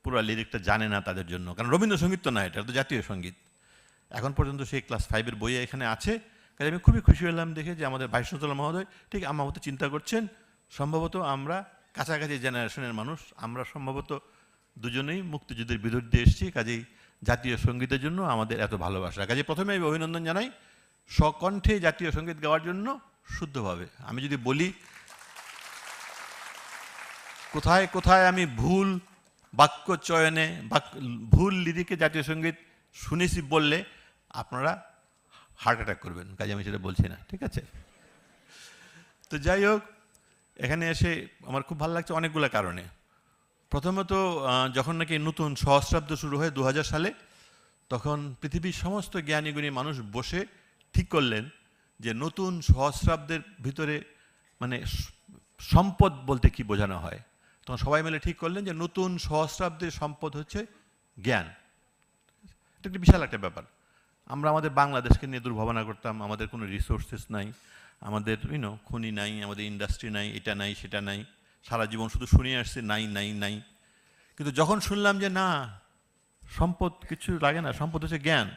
পুরা লিরিকটা জানে না তাদের জন্য। কারণ রবীন্দ্রসঙ্গীত তো না, এটা তো জাতীয় সঙ্গীত। এখন পর্যন্ত সেই ক্লাস 5-এর বইয়ে এখানে আছে। কাজে আমি খুবই খুশি হলাম দেখে যে আমাদের ভাইসচন্দ্র মহোদয় ঠিক আমার মতো চিন্তা করছেন। সম্ভবত আমরা কাছাকাছি জেনারেশনের মানুষ, আমরা সম্ভবত দুজনেই মুক্তিযুদ্ধের বিরুদ্ধে দিয়ে এসেছি, কাজেই জাতীয় সঙ্গীতের জন্য আমাদের এত ভালোবাসা। কাজে প্রথমে আমি অভিনন্দন জানাই স্বকণ্ঠে জাতীয় সঙ্গীত গাওয়ার জন্য, শুদ্ধভাবে। আমি যদি বলি কোথায় কোথায় আমি ভুল বাক্য চয়নে, ভুল লিরিকে জাতীয় সঙ্গীত শুনেছি বললে আপনারা হার্ট অ্যাটাক করবেন, কাজে আমি সেটা বলছি না, ঠিক আছে? তো যাই হোক, এখানে এসে আমার খুব ভালো লাগছে অনেকগুলো কারণে। প্রথমত যখন নাকি নতুন সহস্রাব্দ শুরু হয় 2000 সালে, তখন পৃথিবীর সমস্ত জ্ঞানীগুণী মানুষ বসে ঠিক করলেন যে নতুন সহস্রাব্দের ভিতরে মানে সম্পদ বলতে কি বোঝানো হয়। তখন সবাই মিলে ঠিক করলেন যে নতুন সহস্রাব্দের সম্পদ হচ্ছে জ্ঞান। এটা একটি বিশাল একটা ব্যাপার। আমরা আমাদের বাংলাদেশকে নিয়ে দুর্ভাবনা করতাম, আমাদের কোনো রিসোর্সেস নাই, আমাদের খনি নাই, আমাদের ইন্ডাস্ট্রি নাই, এটা নাই সেটা নাই, সারা জীবন শুধু শুনিয়ে আসছি নাই নাই নাই। কিন্তু যখন শুনলাম যে না, সম্পদ কিছু লাগে না, সম্পদ হচ্ছে জ্ঞান,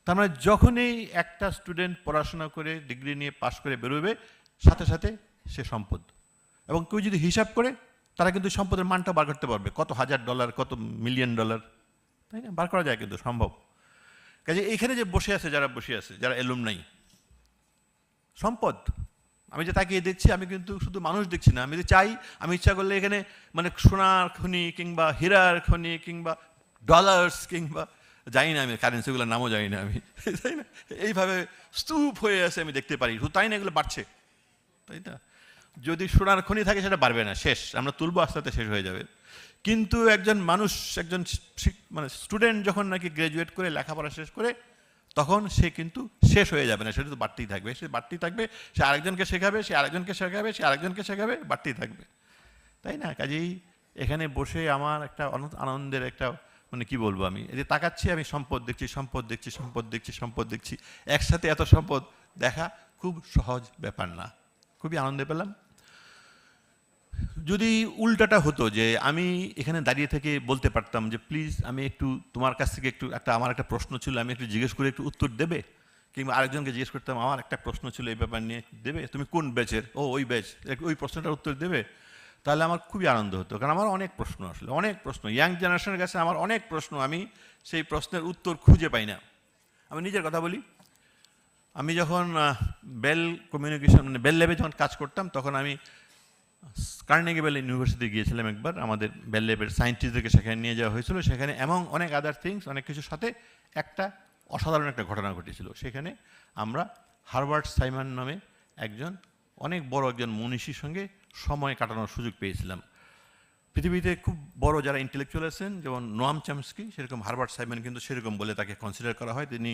তার মানে যখনই একটা স্টুডেন্ট পড়াশোনা করে ডিগ্রি নিয়ে পাশ করে বেরোবে, সাথে সাথে সে সম্পদ। এবং কেউ যদি হিসাব করে তারা কিন্তু সম্পদের মানটা বার করতে পারবে, কত $1,000, কত $1,000,000, তাই না? বার করা যায় কিন্তু, সম্ভব। কাজে এইখানে যে বসে আছে, যারা বসে আছে, যারা এলুমনাই, সম্পদ। আমি যে তাকিয়ে দেখছি, আমি কিন্তু শুধু মানুষ দেখছি না, আমি যে চাই, আমি ইচ্ছা করলে এখানে মানে সোনার খনি কিংবা হীরার খনি কিংবা ডলার্স কিংবা জানি না, আমি কারেন্সিগুলোর নামও জানি না আমি, তাই না, এইভাবে স্তূপ হয়ে আছে আমি দেখতে পারি, শুধু তাই না, এগুলো বাড়ছে, তাই না? যদি সোনার খনি থাকে সেটা বাড়বে না, শেষ, আমরা তুলবো আস্তে আস্তে শেষ হয়ে যাবে। কিন্তু একজন মানুষ, একজন মানে স্টুডেন্ট যখন নাকি গ্র্যাজুয়েট করে লেখাপড়া শেষ করে, তখন সে কিন্তু শেষ হয়ে যাবে না, সেটা তো বাড়তেই থাকবে, সে বাড়তেই থাকবে, সে আরেকজনকে শেখাবে, সে আরেকজনকে শেখাবে, সে আরেকজনকে শেখাবে, বাড়তেই থাকবে, তাই না? কাজেই এখানে বসে আমার একটা আনন্দের একটা মানে কি বলবো, আমি এই যে তাকাচ্ছি, আমি সম্পদ দেখছি, সম্পদ দেখছি, সম্পদ দেখছি, সম্পদ দেখছি, একসাথে এত সম্পদ দেখা খুব সহজ ব্যাপার না, খুবই আনন্দ পেলাম। যদি উল্টাটা হতো যে আমি এখানে দাঁড়িয়ে থেকে বলতে পারতাম যে প্লিজ আমি একটু তোমার কাছ থেকে একটু আমার একটা প্রশ্ন ছিল, আমি একটু জিজ্ঞেস করে একটু উত্তর দেবে, কিংবা আরেকজনকে জিজ্ঞেস করতাম আমার একটা প্রশ্ন ছিল এই ব্যাপার নিয়ে, দেবে, তুমি কোন ব্যাচের, ও ওই ব্যাচ, ওই প্রশ্নটার উত্তর দেবে, তাহলে আমার খুবই আনন্দ হতো। কারণ আমার অনেক প্রশ্ন, আসলে অনেক প্রশ্ন, ইয়াং জেনারেশনের কাছে আমার অনেক প্রশ্ন, আমি সেই প্রশ্নের উত্তর খুঁজে পাই না। আমি নিজের কথা বলি, আমি যখন বেল কমিউনিকেশন মানে বেল ল্যাবে যখন কাজ করতাম, তখন আমি কার্নেগি বেল ইউনিভার্সিটি গিয়েছিলাম একবার, আমাদের বেল ল্যাবের সায়েন্টিস্টদেরকে সেখানে নিয়ে যাওয়া হয়েছিল। সেখানে এমন অনেক আদার থিংস, অনেক কিছুর সাথে একটা অসাধারণ একটা ঘটনা ঘটেছিল। সেখানে আমরা হারবার্ট সাইমন নামে একজন অনেক বড় একজন মনীষীর সঙ্গে সময় কাটানোর সুযোগ পেয়েছিলাম। পৃথিবীতে খুব বড় যারা ইন্টেলেকচুয়াল আছেন, যেমন নোয়াম চমস্কি, সেরকম হারবার্ট সাইমন কিন্তু সেরকম বলে তাকে কনসিডার করা হয়। তিনি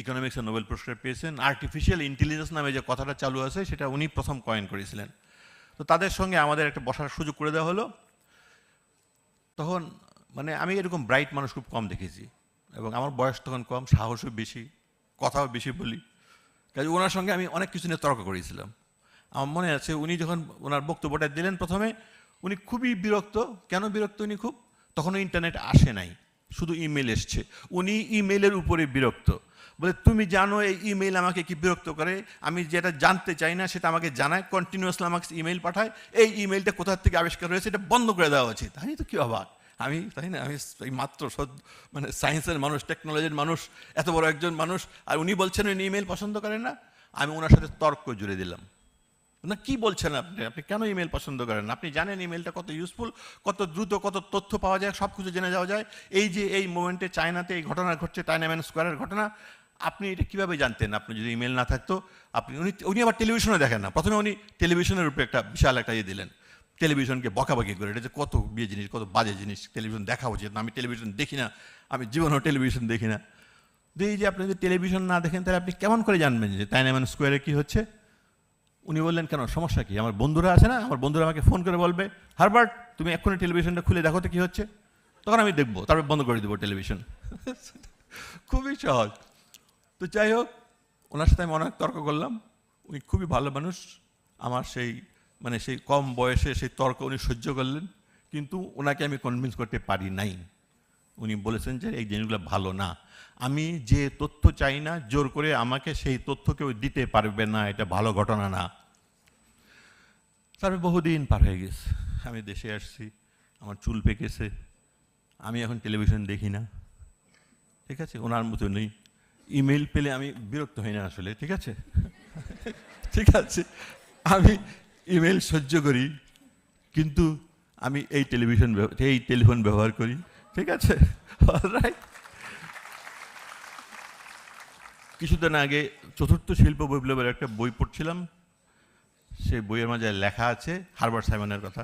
ইকোনমিক্সে নোবেল পুরস্কার পেয়েছেন। আর্টিফিশিয়াল ইন্টেলিজেন্স নামে যে কথাটা চালু আছে, সেটা উনি প্রথম কয়েন করেছিলেন। তো তাদের সঙ্গে আমাদের একটা বসার সুযোগ করে দেওয়া হলো। তখন মানে আমি এরকম ব্রাইট মানুষ খুব কম দেখেছি, এবং আমার বয়স তখন কম, সাহসও বেশি, কথাও বেশি বলি। কাজে ওনার সঙ্গে আমি অনেক কিছু নিয়ে তর্ক করেছিলাম। আমার মনে আছে উনি যখন ওনার বক্তব্যটা দিলেন প্রথমে, উনি খুবই বিরক্ত। কেন বিরক্ত উনি খুব? তখনও ইন্টারনেট আসে নাই, শুধু ইমেল এসছে। উনি ইমেলের উপরে বিরক্ত, বলে তুমি জানো এই ইমেল আমাকে কি বিরক্ত করে, আমি যেটা জানতে চাই না সেটা আমাকে জানায়, কন্টিনিউয়াসলি আমাকে ইমেল পাঠায়, এই ইমেলটা কোথা থেকে আবিষ্কার হয়েছে এটা বন্ধ করে দেওয়া উচিত। আমি তো কি অবাক, আমি তাই না, আমি এই মাত্র মানে সায়েন্সের মানুষ, টেকনোলজির মানুষ, এত বড় একজন মানুষ, আর উনি বলছেন উনি ইমেল পছন্দ করেন না। আমি ওনার সাথে তর্ক জুড়ে দিলাম, না কি বলছেন আপনি, আপনি কেন ইমেল পছন্দ করেন? আপনি জানেন ইমেলটা কত ইউজফুল, কত দ্রুত কত তথ্য পাওয়া যায়, সব কিছু জেনে যাওয়া যায়। এই যে এই মোমেন্টে চায়নাতে এই ঘটনা ঘটছে, টাইনাম্যান স্কোয়ারের ঘটনা, আপনি এটা কীভাবে জানতেন? আপনি যদি ইমেল না থাকতো উনি আবার টেলিভিশনে দেখেন না। প্রথমে উনি টেলিভিশনের উপরে একটা বিশাল একটা দিলেন, টেলিভিশনকে বকাবকি করে, এটা যে কত বিয়ে জিনিস, কত বাজে জিনিস, টেলিভিশন দেখা উচিত না, আমি টেলিভিশন দেখি না, আমি জীবনেও টেলিভিশন দেখি না। এই যে আপনি যদি টেলিভিশন না দেখেন তাহলে আপনি কেমন করে জানবেন যে টাইনামান স্কোয়ারে কী হচ্ছে? উনি বললেন, কেন, সমস্যা কি? আমার বন্ধুরা আছে না, আমার বন্ধুরা আমাকে ফোন করে বলবে, হারবার্ট তুমি এক্ষুনি টেলিভিশনটা খুলে দেখো তো কী হচ্ছে, তখন আমি দেখবো, তারপর বন্ধ করে দেবো টেলিভিশন। খুবই সহজ। তো যাই হোক, ওনার সাথে আমি অনেক তর্ক করলাম। উনি খুবই ভালো মানুষ। আমার সেই কম বয়সে সেই তর্ক উনি সহ্য করলেন, কিন্তু ওনাকে আমি কনভিন্স করতে পারি নাই। উনি বলেছেন যে এই জিনিসগুলো ভালো না, আমি যে তথ্য চাই না জোর করে আমাকে সেই তথ্য কেউ দিতে পারবে না, এটা ভালো ঘটনা না। তারপরে বহুদিন পার হয়ে গেছে, আমি দেশে আসছি, আমার চুল পেকেছে, আমি এখন টেলিভিশন দেখি না, ঠিক আছে? ওনার মতো নেই। ইমেল পেলে আমি বিরক্ত হই না আসলে, ঠিক আছে? ঠিক আছে, আমি ইমেল সহ্য করি, কিন্তু আমি এই টেলিফোন ব্যবহার করি, ঠিক আছে? অলরাইট। কিছুদিন আগে চতুর্থ শিল্প বিপ্লবের একটা বই পড়ছিলাম। সেই বইয়ের মাঝে লেখা আছে হারবার্ট সাইমনের কথা।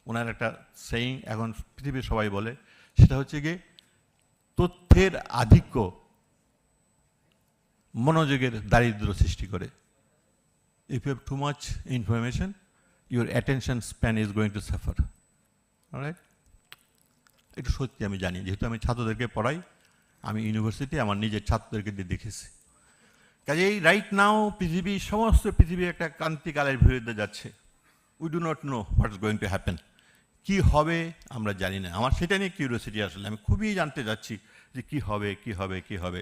ওনার একটা সেইং এখন পৃথিবীর সবাই বলে, সেটা হচ্ছে গিয়ে তথ্যের আধিক্য মনোযোগের দারিদ্র্য সৃষ্টি করে। If you have too much information, your attention span is going to suffer. Alright, একটু সত্যি আমি জানি, যেহেতু আমি ছাত্রদেরকে পড়াই, আমি ইউনিভার্সিটি আমার নিজের ছাত্রদেরকে দিয়ে দেখেছি। কাজেই রাইট নাও সমস্ত পৃথিবী একটা ক্রান্তিকালের বিরুদ্ধে যাচ্ছে। We do not know what is going to happen. কী হবে আমরা জানি না। আমার সেটা নিয়ে কিউরিওসিটি আসলে, আমি খুবই জানতে যাচ্ছি যে কী হবে, কী হবে, কী হবে।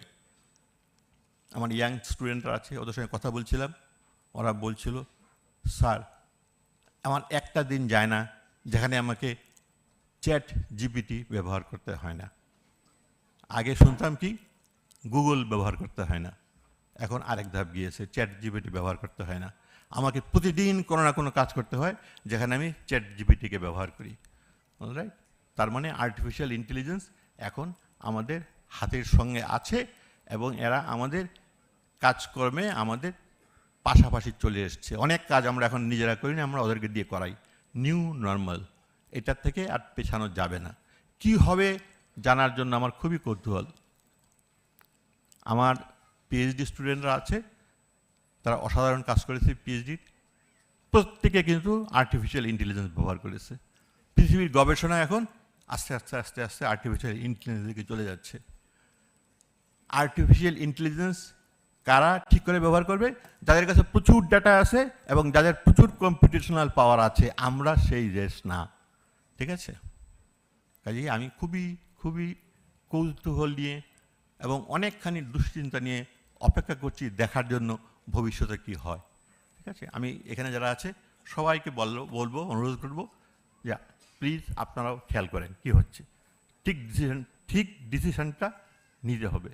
আমার ইয়াং স্টুডেন্টরা আছে, ওদের সঙ্গে কথা বলছিলাম, ওরা বলছিল, স্যার আমার একটা দিন যায় না যেখানে আমাকে চ্যাট জিপিটি ব্যবহার করতে হয় না। আগে শুনতাম কি গুগল ব্যবহার করতে হয় না, এখন আরেক ধাপ গিয়েছে, চ্যাট জিপিটি ব্যবহার করতে হয় না। আমাকে প্রতিদিন কোনো না কোনো কাজ করতে হয় যেখানে আমি চ্যাট জিপিটিকে ব্যবহার করি। অলরাইট, তার মানে আর্টিফিশিয়াল ইন্টেলিজেন্স এখন আমাদের হাতের সঙ্গে আছে এবং এরা আমাদের কাজকর্মে আমাদের পাশাপাশি চলে এসছে। অনেক কাজ আমরা এখন নিজেরা করি না, আমরা ওদেরকে দিয়ে করাই। নিউ নর্মাল, এটার থেকে আর পেছানো যাবে না। কি হবে জানার জন্য আমার খুবই কৌতূহল। আমার পিএইচডি স্টুডেন্টরা আছে, তারা অসাধারণ কাজ করেছে পিএইচডির, প্রত্যেকে কিন্তু আর্টিফিশিয়াল ইন্টেলিজেন্স ব্যবহার করেছে। পৃথিবীর গবেষণা এখন আস্তে আস্তে আস্তে আস্তে আর্টিফিশিয়াল ইন্টেলিজেন্স দিকে চলে যাচ্ছে। আর্টিফিশিয়াল ইন্টেলিজেন্স কারা ঠিক করে ব্যবহার করবে? যাদের কাছে প্রচুর ডাটা আছে এবং যাদের প্রচুর কম্পিটিশনাল পাওয়ার আছে। আমরা সেই রেস না, ঠিক আছে? কাজেই আমি খুবই খুবই কৌতূহল নিয়ে এবং অনেকখানি দুশ্চিন্তা নিয়ে অপেক্ষা করছি দেখার জন্য ভবিষ্যতে কি হয়, ঠিক আছে? আমি এখানে যারা আছে সবাইকে বলবো, অনুরোধ করবো যে প্লিজ আপনারাও খেয়াল করেন কি হচ্ছে। ঠিক ডিসিশনটা নিতে হবে।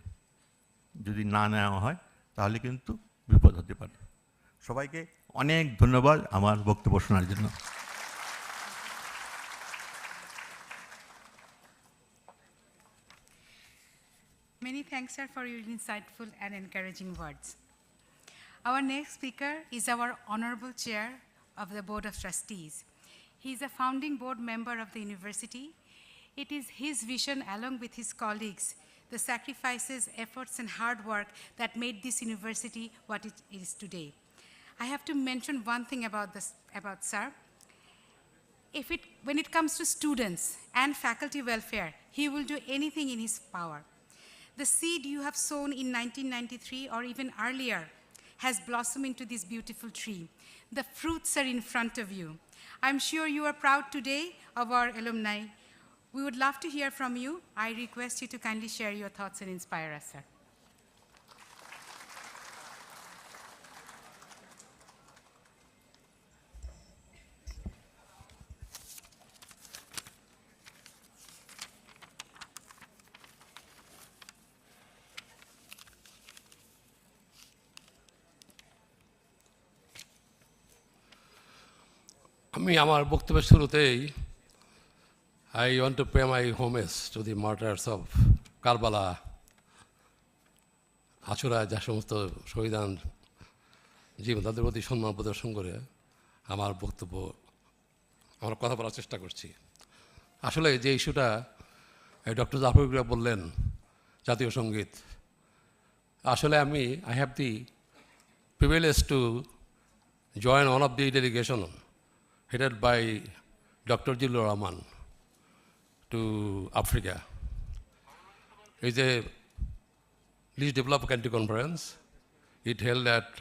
যদি না নেওয়া হয় তাহলে কিন্তু বিপদ হতে পারে। সবাইকে অনেক ধন্যবাদ আমার বক্তব্য শোনার জন্য। Many thanks, sir, for your insightful and encouraging words. Our next speaker is our Honorable Chair of the Board of Trustees. He is a founding board member of the university. It is his vision, along with his colleagues, the sacrifices, efforts, and hard work that made this university what it is today. I have to mention one thing about sir. When it comes to students and faculty welfare, he will do anything in his power. The seed you have sown in 1993 or even earlier has blossomed into this beautiful tree. The fruits are in front of you. I'm sure you are proud today of our alumni. We would love to hear from you. I request you to kindly share your thoughts and inspire us, sir. আমি আমার বক্তব্যের শুরুতেই I want to pay my homage to the martyrs of Karbala. আশুরায় যা সমস্ত শহীদান জীবন তাদের প্রতি সম্মান প্রদর্শন করে আমার বক্তব্য আমরা কথা বলার চেষ্টা করছি। আসলে যে ইস্যুটা ডক্টর জাফর ইকবাল বললেন জাতীয় সঙ্গীত, আসলে I have the privilege to join one of the delegation headed by Dr. Jilur Rahman to Africa. It's a least developed country conference. It held at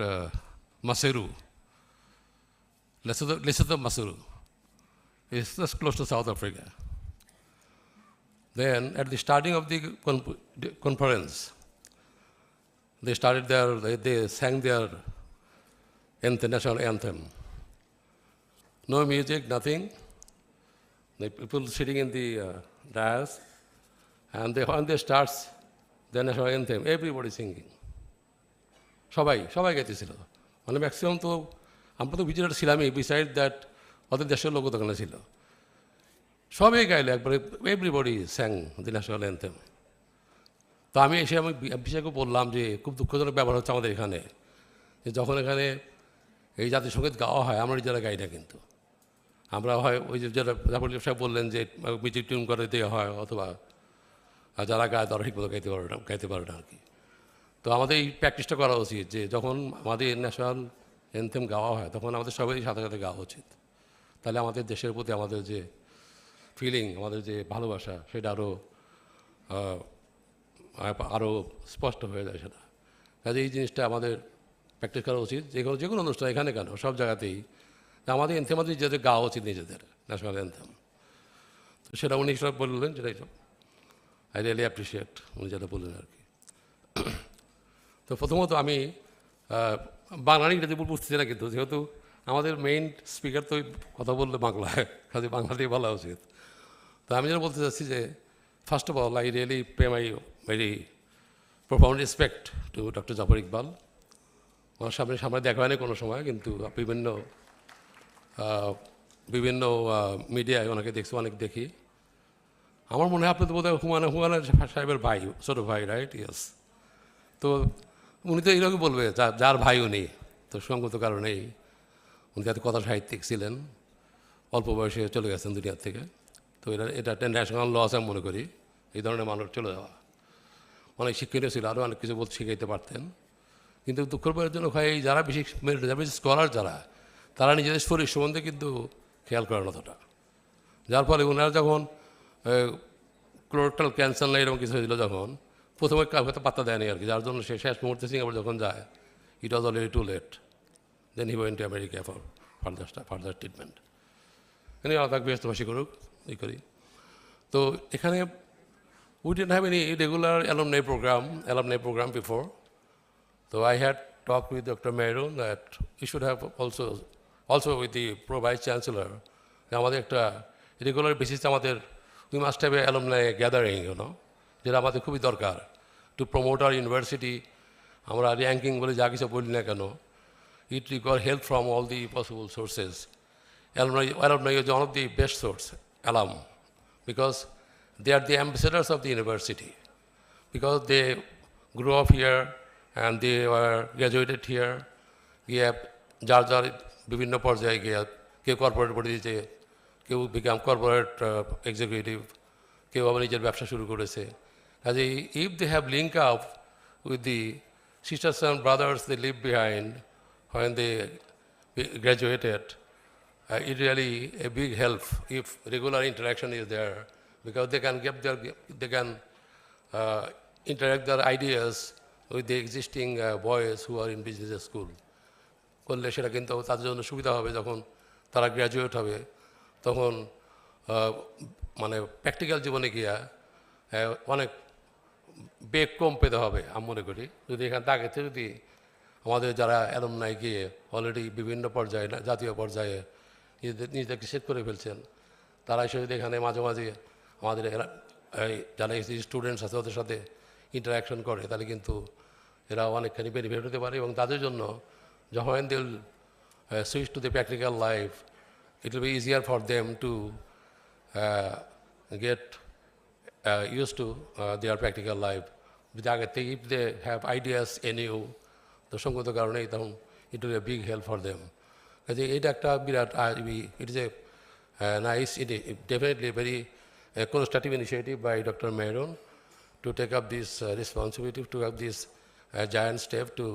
Maseru, Lesotho Maseru. It's just close to South Africa. Then, at the starting of the conference, they sang their national anthem. No music, nothing. The people sitting in the dais, and when they start the national anthem, everybody singing. সবাই গাইতেছিল, মানে maximum তো আমরা তো visitor ছিলামই, beside that ওদের দেশের লোকও তো ওখানে ছিল, সবাই গাইলো একবারে, এভরিবডি স্যাং দি ন্যাশনাল অ্যান্থেম। তো আমি বিষয়কে বললাম যে খুব দুঃখজনক ব্যাপার হচ্ছে আমাদের এখানে, যে যখন এখানে এই জাতীয় সঙ্গীত গাওয়া হয় আমরা নিজেরা গাই না, কিন্তু আমরা হয় ওই যে যারা জাফর সাহেব বললেন যে মিউজিক টিউন করে দেওয়া হয়, অথবা যারা গায় তারা ঠিকমতো গাইতে পারে না আর কি। তো আমাদের এই প্র্যাকটিসটা করা উচিত যে যখন আমাদের ন্যাশনাল অ্যান্থেম গাওয়া হয় তখন আমাদের সবাই সাথে সাথে গাওয়া উচিত, তাহলে আমাদের দেশের প্রতি আমাদের যে ফিলিং, আমাদের যে ভালোবাসা, সেটা আরও স্পষ্ট হয়ে যায় সেটা। কাজে এই জিনিসটা আমাদের প্র্যাকটিস করা উচিত যে কোনো অনুষ্ঠান, এখানে কেন সব জায়গাতেই আমাদের অ্যান্থেম আমাদের নিজেদের গাওয়া উচিত, নিজেদের ন্যাশনাল অ্যান্থেম। তো সেটা উনি সব বললেন, যেটাই সব আই রিয়েলি অ্যাপ্রিসিয়েট উনি যেটা বললেন আর কি। তো প্রথমত আমি বাংলা ইংরেজি বুঝতেছি না, কিন্তু যেহেতু আমাদের মেইন স্পিকার তো কথা বললে বাংলায়, কাজে বাংলাতেই বলা উচিত। তো আমি যেটা বলতে চাচ্ছি যে first of all I really pay my very profound respect to doctor Zafar Iqbal. ওনার সামনে দেখা হয়নি কোনো সময়, কিন্তু বিভিন্ন মিডিয়ায় ওনাকে অনেক দেখি। আমার মনে হয় আপনি তো বোধহয় হুমায়ুন সাহেবের ভাই, ছোটো ভাই, রাইট? ইয়েস। তো উনি তো এইরকম বলবে যার ভাই উনি, তো সঙ্গত কারণেই উনি যাতে কথা সাহিত্যিক ছিলেন, অল্প বয়সে চলে গেছেন দুনিয়ার থেকে। তো এটা একটা ন্যাশনাল লস আমি মনে করি, এই ধরনের মানুষ চলে যাওয়া। অনেক শিক্ষণীয় ছিল, আরও অনেক কিছু শিখাইতে পারতেন, কিন্তু দুঃখের বইয়ের জন্য হয় এই যারা বেশি স্কলার যারা, তারা নিজেদের শরীর সম্বন্ধে কিন্তু খেয়াল করেন অতটা, যার ফলে ওনারা যখন কোলোরেক্টাল ক্যান্সার না এরকম কিছু হয়েছিল, যখন প্রথমে কাউকে পাত্তা দেয়নি আর কি, যার জন্য সে শেষ মুহূর্তে সিঙ্গাপুর যখন যায়, it was already too late. Then he went to America for further treatment. এনে আলাদা ব্যস্তবাসী করুক এই করি। তো এখানে we didn't have any regular alumni program before. So I had talked with Dr. Mehrun that we should have also with the Pro Vice Chancellor, আমাদের একটা regular বেসিসে আমাদের we must have an alumni gathering, যেটা আমাদের খুবই দরকার to promote hour university. আমরা ranking বলে যা কিছু বলি না কেন, it requires help from all the possible sources. Alumni is one of the best source, because they are the ambassadors of the university, because they grew up here and they were graduated here. যার বিভিন্ন পর্যায়ে গিয়ে কেউ corporate body দিয়েছে, কেউ become corporate executive, কেউ আবার নিজের ব্যবসা শুরু করেছে। কাজে if they have link up with the sisters and brothers they leave behind when they graduated, it really a big help if regular interaction is there, because they can interact their ideas with the existing boys who are in business school. করলে সেটা কিন্তু তাদের জন্য সুবিধা হবে, যখন তারা graduate হবে তখন মানে প্র্যাকটিক্যাল জীবনে গিয়া অনেক বেগ কম পেতে হবে আমি মনে করি। যদি এখানে আগেতে যদি আমাদের যারা অ্যালুমনাই গিয়ে অলরেডি বিভিন্ন পর্যায়ে, জাতীয় পর্যায়ে নিজেদেরকে সেট করে ফেলছেন, তারা এসে যদি এখানে মাঝে মাঝে আমাদের যারা স্টুডেন্টস আছে ওদের সাথে ইন্টারাকশন করে, তাহলে কিন্তু এরা অনেকখানি বেনিফিট হতে পারে। এবং তাদের জন্য যখন they will switch to the practical life, it will be easier for them to get used to their practical life if they have ideas anew, তো সঙ্গত কারণেই তখন it will be a big help for them. কাজে এটা একটা বিরাট it is a nice, definitely a very constructive initiative by Dr. Mehron to take up this responsibility, to have this giant step to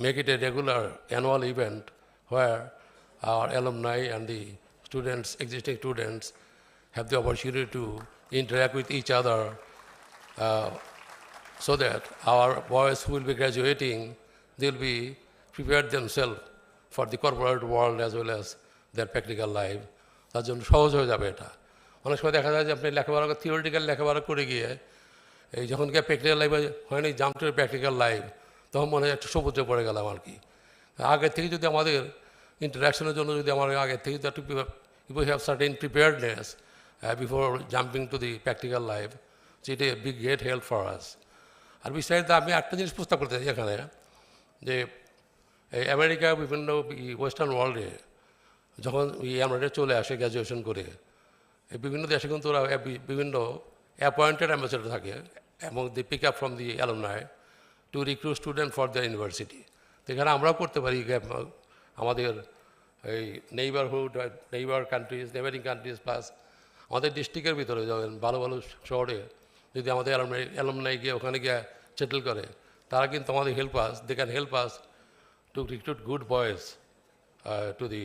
make it a regular annual event where our alumni and the students, existing students, have the opportunity to interact with each other so that our boys who will be graduating, they'll be prepared themselves for the corporate world as well as their practical life. তার জন্য সহজ হয়ে যাবে এটা। অনেক সময় দেখা যায় যে আপনি লেখাপড়া থিওরিটিক্যাল লেখাপড়া করে গিয়ে এই যখন গিয়ে প্র্যাকটিক্যাল লাইফে হয়নি, জাম্প টু প্র্যাকটিক্যাল লাইফ, তখন মনে হয় একটু সমুদ্রে পড়ে গেলাম আর কি। আগের থেকে যদি আমাদের ইন্টারাকশনের জন্য যদি আমার আগের থেকে একটু we have certain preparedness before jumping to the practical life, so it is a big great help for us. R besides that, আমি একটা জিনিস প্রস্তাব করতে চাই এখানে, যে এই আমেরিকা বিভিন্ন ওয়েস্টার্ন ওয়ার্ল্ডে যখন আমরা চলে আসে গ্র্যাজুয়েশন করে, এই বিভিন্ন দেশে কিন্তু ওরা বিভিন্ন অ্যাপয়েন্টেড অ্যাম্বাসেডর থাকে এবং the pick up from the alumni to recruit student for the university. তো এখানে আমরাও করতে পারি আমাদের এই neighbour countries, neighbouring countries plus আমাদের ডিস্ট্রিক্টের ভিতরে যাবেন ভালো ভালো শহরে যদি আমাদের অ্যালুমনাই গিয়ে ওখানে গিয়ে সেটেল করে, তারা কিন্তু আমাদের they can help us to recruit good boys to the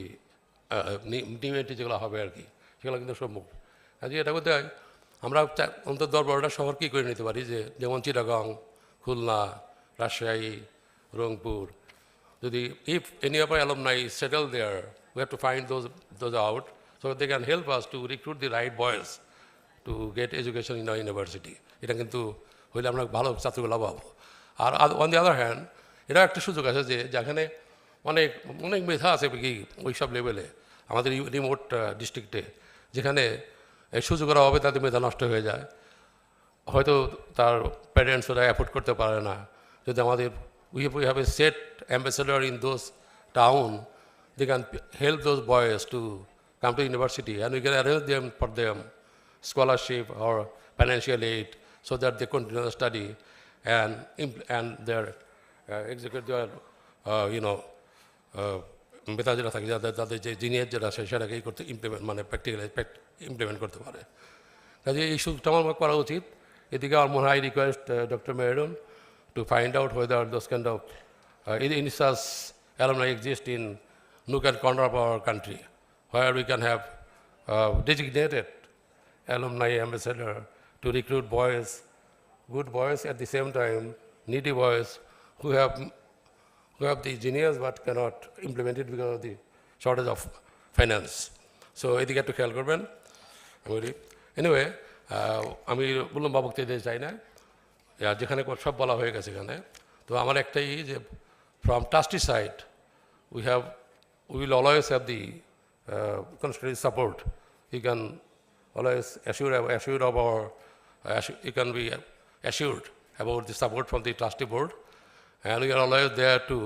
new যেগুলো হবে আর কি, সেগুলো কিন্তু সম্ভব। কাজে এটা করতে হয় আমরা অন্তত 10-12টা শহর কী করে নিতে পারি, যে যেমন চিটাগং, খুলনা, রাজশাহী, রংপুর। যদি if any of our alumni settle there, we have to find those out so they can help us to recruit the right boys to get education in our university. এটা কিন্তু হইলে আমরা ভালো ছাত্রগুলো পাবো। আর অন দি আদার হ্যান্ড এটাও একটা সুযোগ আছে যে যেখানে অনেক অনেক মেধা আছে কি ওই সব লেভেলে আমাদের রিমোট ডিস্ট্রিক্টে, যেখানে এই সুযোগের অভাবে তাদের মেধা নষ্ট হয়ে যায়, হয়তো তার প্যারেন্টস ওরা অ্যাফোর্ড করতে পারে না। যদি আমাদের we have a set ambassador in those town, they can help those boys to come to university and we can arrange them for them scholarship or financial aid so that they continue to study and their execute their মেধা যেটা থাকে তাদের যে junior যেটা আছে সেটাকে করতে implement মানে practically implement করতে পারে। কাজে এই সুযোগটা আমার করা উচিত। এদিকে আমার মনে হয় request doctor Mehrun to find out whether those kind of initials alumni exist in nook and corner of our country, where we can have designated alumni ambassador to recruit boys, good boys, at the same time needy boys who have the genius but cannot implement it because of the shortage of finance. So এদিকে একটু খেয়াল করবেন। Anyway আমি বললাম বাবুকে দিতে চাই না, যেখানে সব বলা হয়ে গেছে এখানে। তো আমার একটাই যে from trustee side we will always have the constructive support. You can always assured of our you can be assured about the support from the trustee board, and we are always there to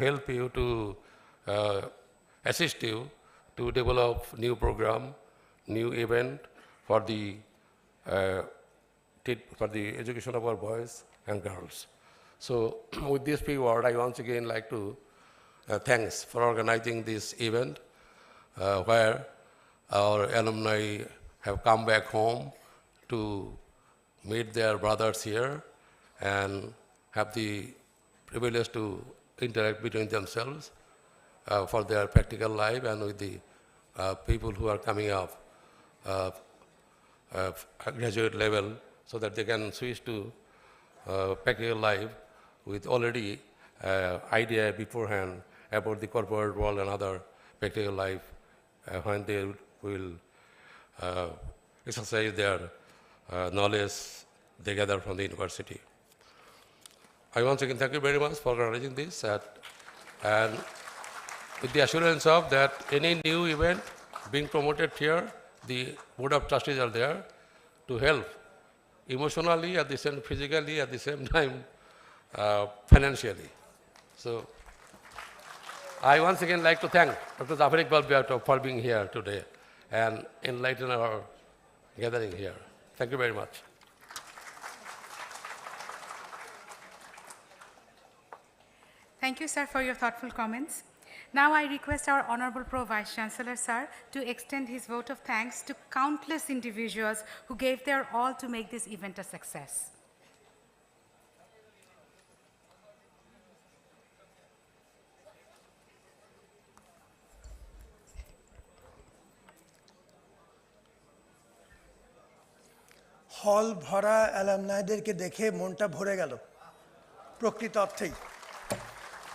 help you, to assist you to develop new program, new event for the education of our boys and girls. So with this few words, I once again like to thanks for organizing this event where our alumni have come back home to meet their brothers here and have the privilege to interact between themselves for their practical life and with the people who are coming up graduate level, so that they can switch to practical life with already idea beforehand about the corporate world and other practical life when they will exercise their knowledge they gather from the university. I once again thank you very much for organizing this and with the assurance of that any new event being promoted here, the Board of Trustees are there to help emotionally, at the same physically, at the same time financially. So I once again like to thank Dr. Zafar Iqbal for being here today and enlighten our gathering here. Thank you very much. Thank you, sir, for your thoughtful comments. Now I request our Honorable Pro Vice Chancellor, sir, to extend his vote of thanks to countless individuals who gave their all to make this event a success. হল ভরা অ্যালামনাইদেরকে দেখে মনটা ভরে গেল প্রকৃত অর্থেই।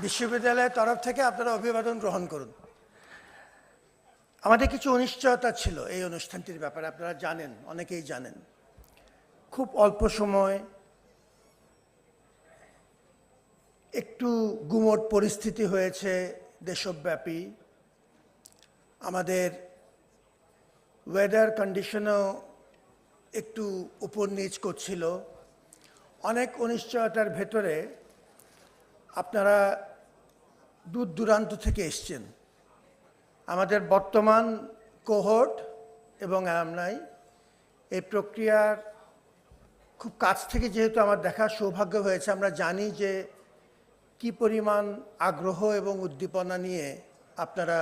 বিশ্ববিদ্যালয়ের তরফ থেকে আপনারা অভিবাদন গ্রহণ করুন। আমাদের কিছু অনিশ্চয়তা ছিল এই অনুষ্ঠানটির ব্যাপারে, আপনারা জানেন, অনেকেই জানেন। খুব অল্প সময়, একটু গুমোট পরিস্থিতি হয়েছে দেশব্যাপী। আমাদের ওয়েদার কন্ডিশনও একটু উপর নিচ করছিল। অনেক অনিশ্চয়তার ভেতরে আপনারা দূর দূরান্ত থেকে এসছেন। আমাদের বর্তমান কোহর্ট এবং অ্যালামনাই এই প্রক্রিয়ার খুব কাছ থেকে যেহেতু আমার দেখার সৌভাগ্য হয়েছে, আমরা জানি যে কি পরিমাণ আগ্রহ এবং উদ্দীপনা নিয়ে আপনারা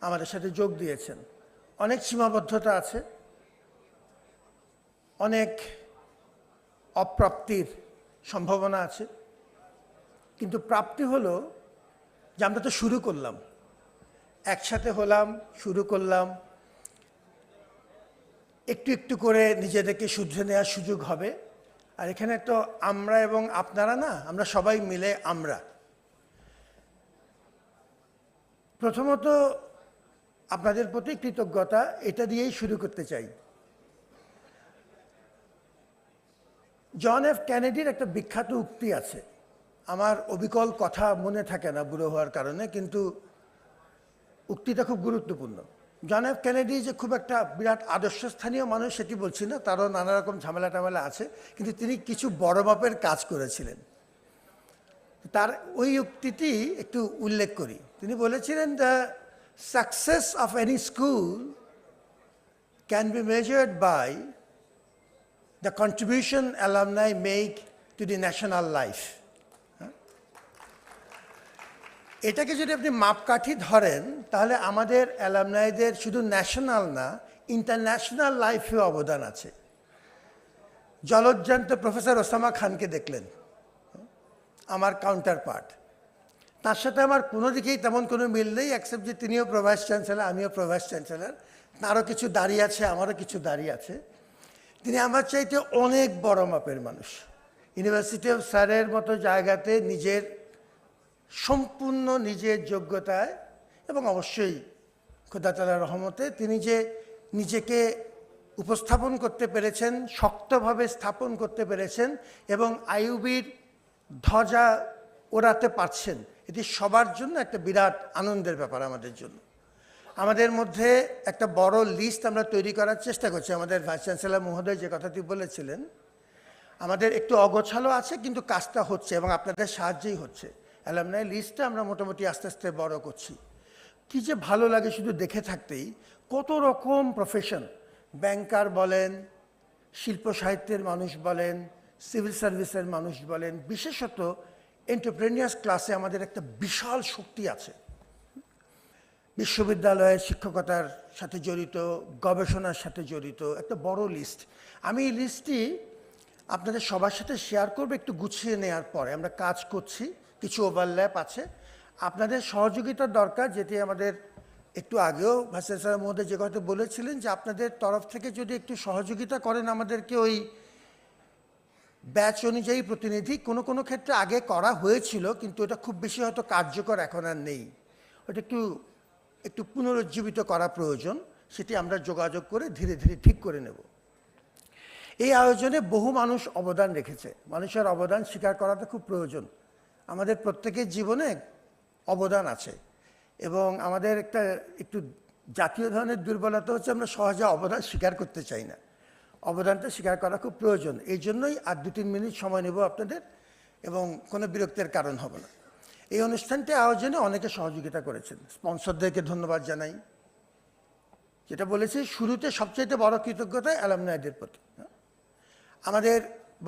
আমাদের সাথে যোগ দিয়েছেন। অনেক সীমাবদ্ধতা আছে, অনেক অপ্রাপ্তির সম্ভাবনা আছে, কিন্তু প্রাপ্তি হলো যে আমরা তো শুরু করলাম, একসাথে হলাম, শুরু করলাম। একটু একটু করে নিজেদেরকে শুধরে নেওয়ার সুযোগ হবে। আর এখানে তো আমরা এবং আপনারা না, আমরা সবাই মিলে আমরা। প্রথমত আপনাদের প্রতি কৃতজ্ঞতা, এটা দিয়েই শুরু করতে চাই। জন এফ কেনেডির একটা বিখ্যাত উক্তি আছে, আমার অবিকল কথা মনে থাকে না বুড়ো হওয়ার কারণে, কিন্তু উক্তিটা খুব গুরুত্বপূর্ণ। জন এফ কেনেডি যে খুব একটা বিরাট আদর্শস্থানীয় মানুষ সেটি বলছি না, তারও নানা রকম ঝামেলা টামেলা আছে, কিন্তু তিনি কিছু বড় মাপের কাজ করেছিলেন। তার ওই উক্তিটি একটু উল্লেখ করি। তিনি বলেছিলেন, the success of any school can be measured by the contribution alumni make to the national life. এটাকে যদি আপনি মাপকাঠি ধরেন, তাহলে আমাদের অ্যালামনাইদের শুধু ন্যাশনাল না, ইন্টারন্যাশনাল লাইফেও অবদান আছে। জলজ্জান্ত প্রফেসর ওসামা খানকে দেখলেন, আমার কাউন্টার পার্ট। তার সাথে আমার কোনো দিকেই তেমন কোনো মিল নেই, অ্যাকসেপ্ট যে তিনিও প্রো ভাইস চ্যান্সেলর, আমিও প্রো ভাইস চ্যান্সেলর। তারও কিছু দাঁড়িয়ে আছে, আমারও কিছু দাঁড়িয়ে আছে। তিনি আমার চাইতে অনেক বড় মাপের মানুষ। ইউনিভার্সিটি অফ সারের মতো জায়গাতে নিজের সম্পূর্ণ নিজের যোগ্যতায় এবং অবশ্যই খোদা তাআলার রহমতে তিনি যে নিজেকে উপস্থাপন করতে পেরেছেন, শক্তভাবে স্থাপন করতে পেরেছেন এবং আইইউবির ধ্বজা ওড়াতে পারছেন, এটি সবার জন্য একটা বিরাট আনন্দের ব্যাপার আমাদের জন্য। আমাদের মধ্যে একটা বড় লিস্ট আমরা তৈরি করার চেষ্টা করছি। আমাদের ভাইস চ্যান্সেলর মহোদয় যে কথাটি বলেছিলেন, আমাদের একটু অগোছালো আছে, কিন্তু কাজটা হচ্ছে এবং আপনাদের সাহায্যেই হচ্ছে। অ্যালামনাই লিস্টটা আমরা মোটামুটি আস্তে আস্তে বড় করছি। কী যে ভালো লাগে শুধু দেখে থাকতেই, কত রকম প্রফেশন, ব্যাংকার বলেন, শিল্প সাহিত্যের মানুষ বলেন, সিভিল সার্ভিসের মানুষ বলেন, বিশেষত এন্টারপ্রেনিয়ার্স ক্লাসে আমাদের একটা বিশাল শক্তি আছে। বিশ্ববিদ্যালয়ের শিক্ষকতার সাথে জড়িত, গবেষণার সাথে জড়িত একটা বড় লিস্ট। আমি এই লিস্টটি আপনাদের সবার সাথে শেয়ার করবো একটু গুছিয়ে নেওয়ার পরে। আমরা কাজ করছি, কিছু ওভারল্যাপ আছে, আপনাদের সহযোগিতার দরকার, যেটি আমাদের একটু আগেও ভাইস চ্যান্সেলর মহোদয় যে কথা বলেছিলেন যে আপনাদের তরফ থেকে যদি একটু সহযোগিতা করেন আমাদেরকে ওই ব্যাচ অনুযায়ী প্রতিনিধি, কোনো কোনো ক্ষেত্রে আগে করা হয়েছিল, কিন্তু এটা খুব বেশি হয়তো কার্যকর এখন আর নেই, ওটা একটু পুনরুজ্জীবিত করা প্রয়োজন। সেটি আমরা যোগাযোগ করে ধীরে ধীরে ঠিক করে নেব। এই আয়োজনে বহু মানুষ অবদান রেখেছে, মানুষের অবদান স্বীকার করাটা খুব প্রয়োজন। আমাদের প্রত্যেকের জীবনে অবদান আছে এবং আমাদের একটু জাতীয় ধরনের দুর্বলতা হচ্ছে আমরা সহজে অবদান স্বীকার করতে চাই না। অবদানটা স্বীকার করা খুব প্রয়োজন। এই জন্যই আর 2-3 মিনিট সময় নেব আপনাদের এবং কোনো বিরক্তির কারণ হবে না। এই অনুষ্ঠানটি আয়োজনে অনেকে সহযোগিতা করেছেন, স্পন্সরদেরকে ধন্যবাদ জানাই। যেটা বলেছি শুরুতে, সবচেয়ে বড় কৃতজ্ঞতা অ্যালামনাইদের প্রতি। আমাদের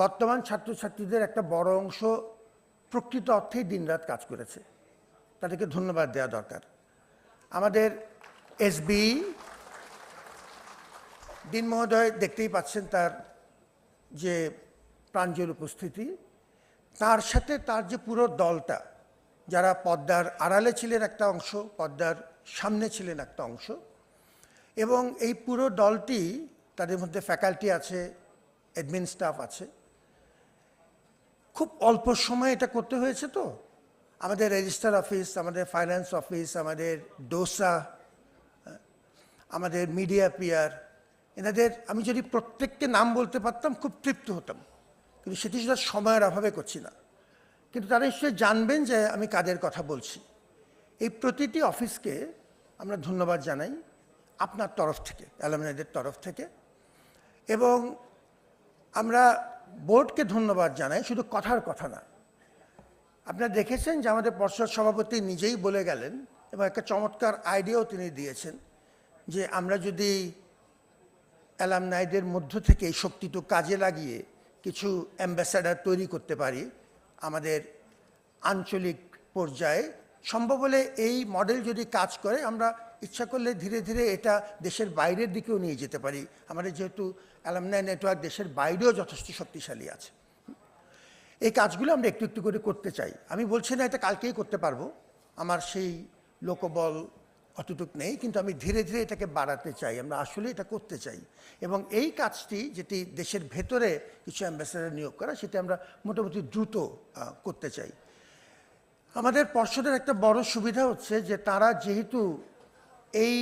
বর্তমান ছাত্রছাত্রীদের একটা বড় অংশ প্রকৃত অর্থেই দিনরাত কাজ করেছে, তাদেরকে ধন্যবাদ দেওয়া দরকার। আমাদের SBE দিন মহোদয় দেখতেই পাচ্ছেন তার যে প্রাঞ্জল উপস্থিতি, তার সাথে তার যে পুরো দলটা, যারা পর্দার আড়ালে ছিলেন একটা অংশ, পর্দার সামনে ছিলেন একটা অংশ, এবং এই পুরো দলটি, তাদের মধ্যে ফ্যাকাল্টি আছে, অ্যাডমিন স্টাফ আছে। খুব অল্প সময়ে এটা করতে হয়েছে। তো আমাদের রেজিস্ট্রার অফিস, আমাদের ফাইন্যান্স অফিস, আমাদের ডোসা, আমাদের মিডিয়া পিয়ার, এনাদের আমি যদি প্রত্যেককে নাম বলতে পারতাম খুব তৃপ্ত হতাম, কিন্তু সেটি শুধু সময়ের অভাবে করছি না। কিন্তু তারা নিশ্চয়ই জানবেন যে আমি কাদের কথা বলছি। এই প্রতিটি অফিসকে আমরা ধন্যবাদ জানাই আপনার তরফ থেকে, অ্যালুমনাইদের তরফ থেকে, এবং আমরা বোর্ডকে ধন্যবাদ জানাই শুধু কথার কথা না। আপনারা দেখেছেন যে আমাদের পর্ষদ সভাপতি নিজেই বলে গেলেন, এবং একটা চমৎকার আইডিয়াও তিনি দিয়েছেন, যে আমরা যদি অ্যালামনাইদের মধ্য থেকে এই শক্তিটুকু কাজে লাগিয়ে কিছু অ্যাম্বাসাডার তৈরি করতে পারি আমাদের আঞ্চলিক পর্যায়ে, সম্ভব হলে এই মডেল যদি কাজ করে, আমরা ইচ্ছা করলে ধীরে ধীরে এটা দেশের বাইরের দিকেও নিয়ে যেতে পারি। আমাদের যেহেতু অ্যালামনাই নেটওয়ার্ক দেশের বাইরেও যথেষ্ট শক্তিশালী আছে, এই কাজগুলো আমরা একটু একটু করে করতে চাই। আমি বলছি না এটা কালকেই করতে পারবো, আমার সেই লোকবল অতটুক নেই, কিন্তু আমি ধীরে ধীরে এটাকে বাড়াতে চাই, আমরা আসলে এটা করতে চাই। এবং এই কাজটি যেটি দেশের ভেতরে কিছু অ্যাম্বাসেডর নিয়োগ করা, সেটা আমরা মোটামুটি দ্রুত করতে চাই। আমাদের পর্ষদের একটা বড় সুবিধা হচ্ছে যে তারা যেহেতু এই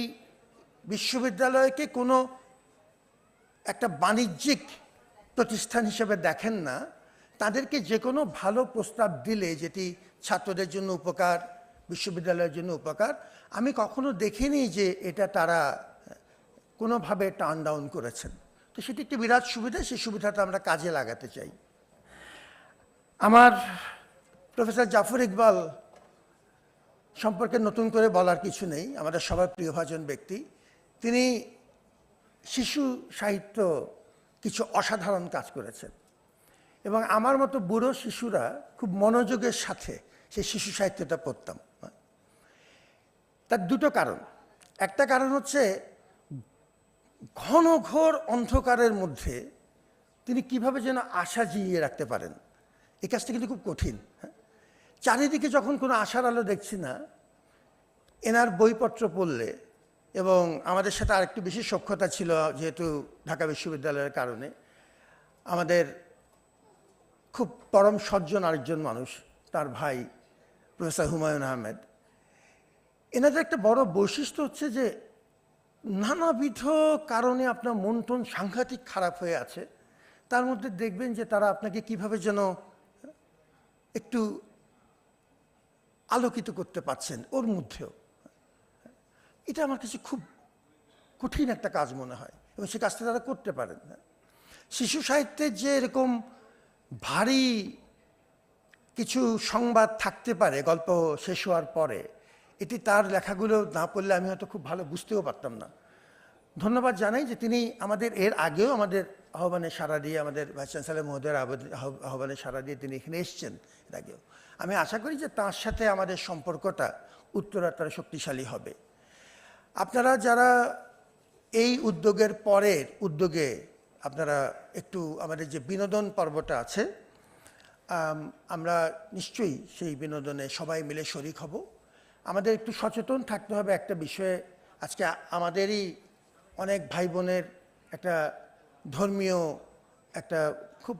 বিশ্ববিদ্যালয়কে কোনো একটা বাণিজ্যিক প্রতিষ্ঠান হিসেবে দেখেন না, তাদেরকে যে কোনো ভালো প্রস্তাব দিলে যেটি ছাত্রদের জন্য উপকার, বিশ্ববিদ্যালয়ের জন্য উপকার, আমি কখনো দেখিনি যে এটা তারা কোনোভাবে টার্ন ডাউন করেছেন। তো সেটি একটি বিরাট সুবিধা, সেই সুবিধাটা আমরা কাজে লাগাতে চাই। আমার প্রফেসর জাফর ইকবাল সম্পর্কে নতুন করে বলার কিছু নেই, আমাদের সবার প্রিয়ভাজন ব্যক্তি। তিনি শিশু সাহিত্য কিছু অসাধারণ কাজ করেছেন, এবং আমার মতো বুড়ো শিশুরা খুব মনোযোগের সাথে সেই শিশু সাহিত্যটা পড়তাম। তার দুটো কারণ। একটা কারণ হচ্ছে ঘনঘোর অন্ধকারের মধ্যে তিনি কিভাবে যেন আশা জিইয়ে রাখতে পারেন, এই কাজটা কিন্তু খুব কঠিন। চারিদিকে যখন কোনো আশার আলো দেখছি না, এনার বইপত্র পড়লে, এবং আমাদের সাথে আরেকটু বেশি সখ্যতা ছিল যেহেতু ঢাকা বিশ্ববিদ্যালয়ের কারণে, আমাদের খুব পরম সজ্জন আরেকজন মানুষ, তার ভাই প্রফেসর হুমায়ুন আহমেদ। এনাদের একটা বড় বৈশিষ্ট্য হচ্ছে যে নানাবিধ কারণে আপনার মন টন সাংঘাতিক খারাপ হয়ে আছে, তার মধ্যে দেখবেন যে তারা আপনাকে কিভাবে যেন একটু আলোকিত করতে পারছেন ওর মধ্যেও। এটা আমার কাছে খুব কঠিন একটা কাজ মনে হয়, এবং সে কাজটা তারা করতে পারেন না। শিশু সাহিত্যের যে এরকম ভারী কিছু সংবাদ থাকতে পারে গল্প শেষ হওয়ার পরে, এটি তার লেখাগুলো না পড়লে আমি হয়তো খুব ভালো বুঝতেও পারতাম না। ধন্যবাদ জানাই যে তিনি আমাদের এর আগেও আমাদের আহ্বানে সাড়া দিয়ে, আমাদের ভাইস চ্যান্সেলর মহোদয়ের আহ্বানে সাড়া দিয়ে তিনি এখানে এসছেন এর আগেও। আমি আশা করি যে তার সাথে আমাদের সম্পর্কটা উত্তরোত্তর শক্তিশালী হবে। আপনারা যারা এই উদ্যোগের পরের উদ্যোগে আপনারা একটু আমাদের যে বিনোদন পর্বটা আছে, আমরা নিশ্চয়ই সেই বিনোদনে সবাই মিলে শরিক হব। আমাদের একটু সচেতন থাকতে হবে একটা বিষয়ে। আজকে আমাদেরই অনেক ভাই বোনের একটা ধর্মীয় একটা খুব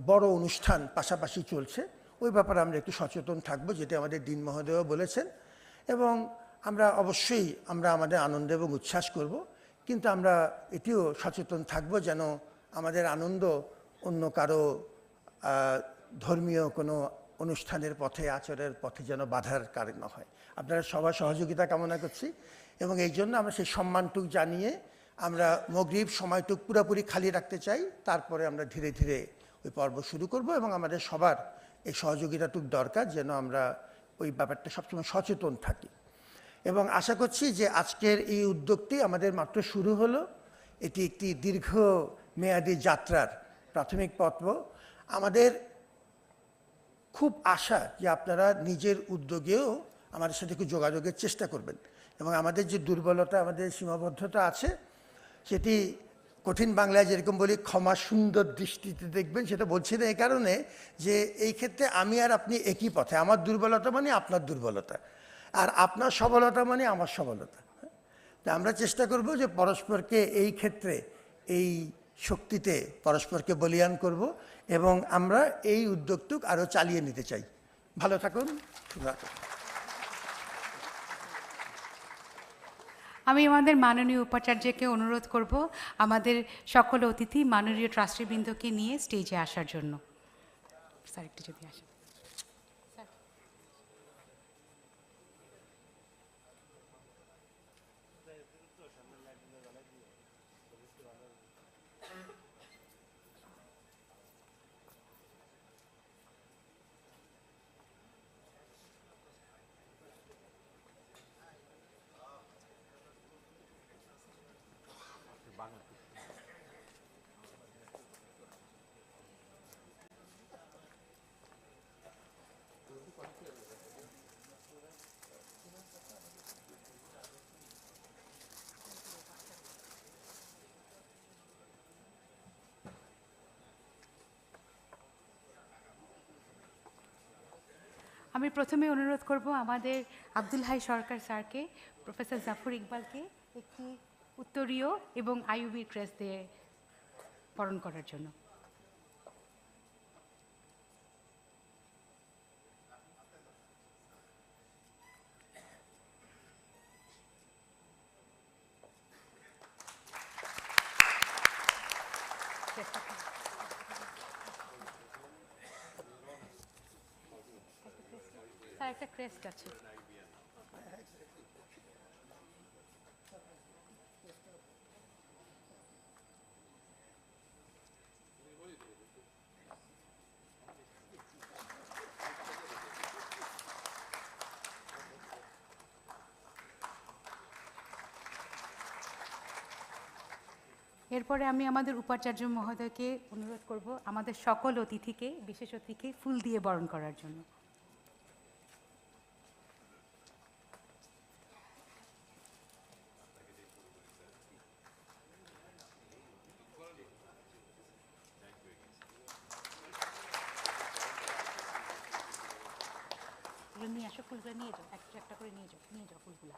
বড় অনুষ্ঠান পাশাপাশি চলছে, ওই ব্যাপারে আমরা একটু সচেতন থাকব, যেটা আমাদের দিন মহোদয়ও বলেছেন। এবং আমরা অবশ্যই আমাদের আনন্দ এবং উচ্ছ্বাস করব, কিন্তু আমরা এটিও সচেতন থাকব যেন আমাদের আনন্দ অন্য কারো ধর্মীয় কোনো অনুষ্ঠানের পথে, আচরের পথে যেন বাধার কারণ না হয়। আপনারা সবার সহযোগিতা কামনা করছি, এবং এই জন্য আমরা সেই সম্মানটুক জানিয়ে আমরা মগরিব সময়টুক পুরোপুরি খালি রাখতে চাই, তারপরে আমরা ধীরে ধীরে ওই পর্ব শুরু করব। এবং আমাদের সবার এই সহযোগিতাটুক দরকার, যেন আমরা ওই ব্যাপারটা সবসময় সচেতন থাকি। এবং আশা করছি যে আজকের এই উদ্যোগটি আমাদের মাত্র শুরু হলো, এটি একটি দীর্ঘ মেয়াদী যাত্রার প্রাথমিক পর্ব। আমাদের খুব আশা যে আপনারা নিজের উদ্যোগেও আমাদের সাথে একটু যোগাযোগের চেষ্টা করবেন এবং আমাদের যে দুর্বলতা, আমাদের সীমাবদ্ধতা আছে, সেটি কঠিন বাংলায় যেরকম বলি ক্ষমা সুন্দর দৃষ্টিতে দেখবেন, সেটা বলছি না এই কারণে যে এই ক্ষেত্রে আমি আর আপনি একই পথে। আমার দুর্বলতা মানে আপনার দুর্বলতা, আর আপনার সবলতা মানে আমার সবলতা। তা আমরা চেষ্টা করব যে পরস্পরকে এই ক্ষেত্রে এই শক্তিতে পরস্পরকে বলীয়ান করব এবং আমরা এই উদ্যোগটুক আরও চালিয়ে নিতে চাই। ভালো থাকুন, শুভ থাকুন। আমি আমাদের মাননীয় উপাচার্যকে অনুরোধ করব আমাদের সকল অতিথি মাননীয় ট্রাস্টিবৃন্দকে নিয়ে স্টেজে আসার জন্য। স্যার একটু যদি আসেন। আমি প্রথমে অনুরোধ করব আমাদের আব্দুল হাই সরকার স্যারকে, প্রফেসর জাফর ইকবালকে একটি উত্তরীয় এবং আইইউবির ক্রেস্ট দিয়ে বরণ করার জন্য। স্যার একটা ক্রেস্ট আছে। এরপরে আমি আমাদের উপাচার্য মহোদয়কে অনুরোধ করব আমাদের সকল অতিথিকে, বিশেষ অতিথিকে ফুল দিয়ে বরণ করার জন্য। নিয়ে আসো, ফুলগুলো নিয়ে যাও, একটা একটা করে নিয়ে যাও ফুলগুলো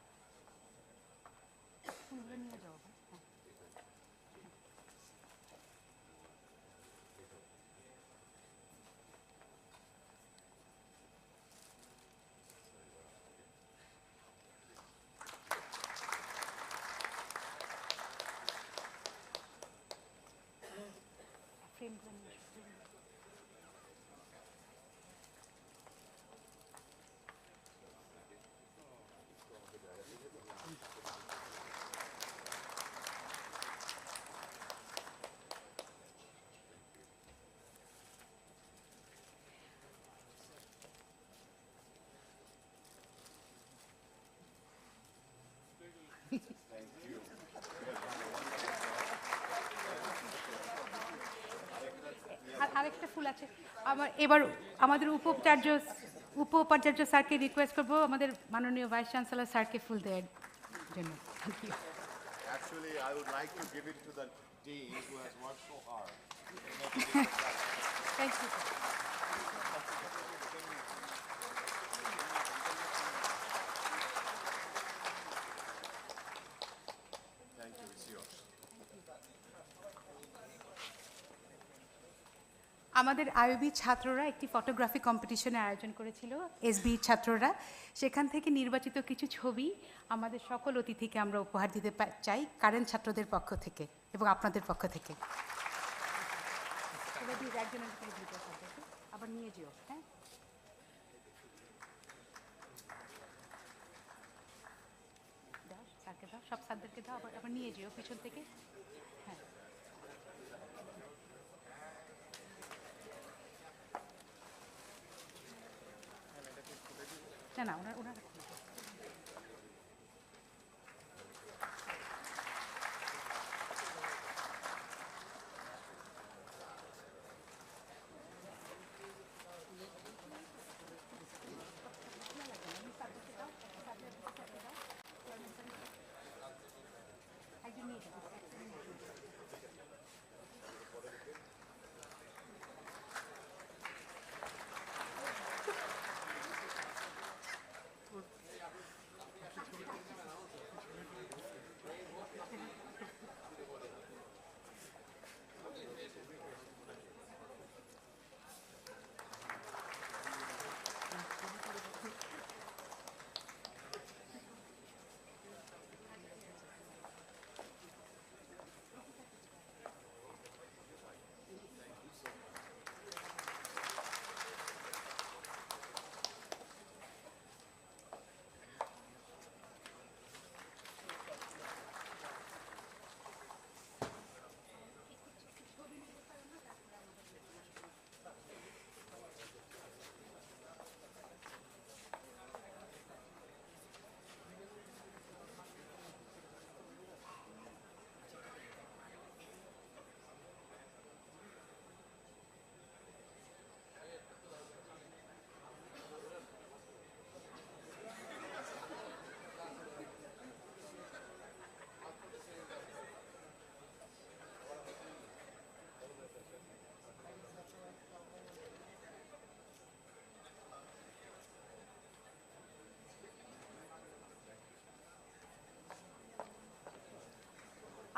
নিয়ে যাও। হ্যাঁ, ফ্রেমগুলো নিয়ে আসো। আরেকটা ফুল আছে আমার। এবার আমাদের উপাচার্য স্যারকে রিকোয়েস্ট করবো আমাদের মাননীয় ভাইস চ্যান্সেলর স্যারকে ফুল দেওয়ার জন্য। Actually, I would like to give it to the dean who has worked so hard. Thank you. Thank you, it's yours. আমাদের আইইউবি ছাত্ররা একটি ফটোগ্রাফি কম্পিটিশনের আয়োজন করেছিল, এসবিই ছাত্ররা। সেখান থেকে নির্বাচিত কিছু ছবি আমাদের সকল অতিথিকে আমরা উপহার দিতে চাই কারেন্ট ছাত্রদের পক্ষ থেকে এবং আপনাদের পক্ষ থেকে। আবার নিয়ে যেও। হ্যাঁ, দাও স্যারকে দাও, সব স্যারদেরকে দাও, আবার নিয়ে যেও পিছন থেকে। হ্যাঁ, না ওনারা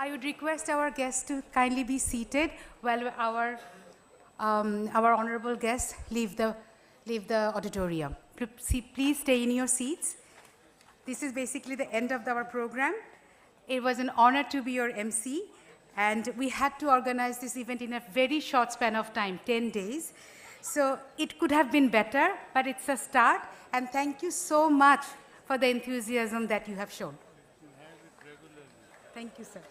I would request our guests to kindly be seated while our honorable guests leave the auditorium. Please stay in your seats. This is basically the end of our program. It was an honor to be your MC, and we had to organize this event in a very short span of time, 10 days. So it could have been better, but it's a start, and thank you so much for the enthusiasm that you have shown. Thank you, sir.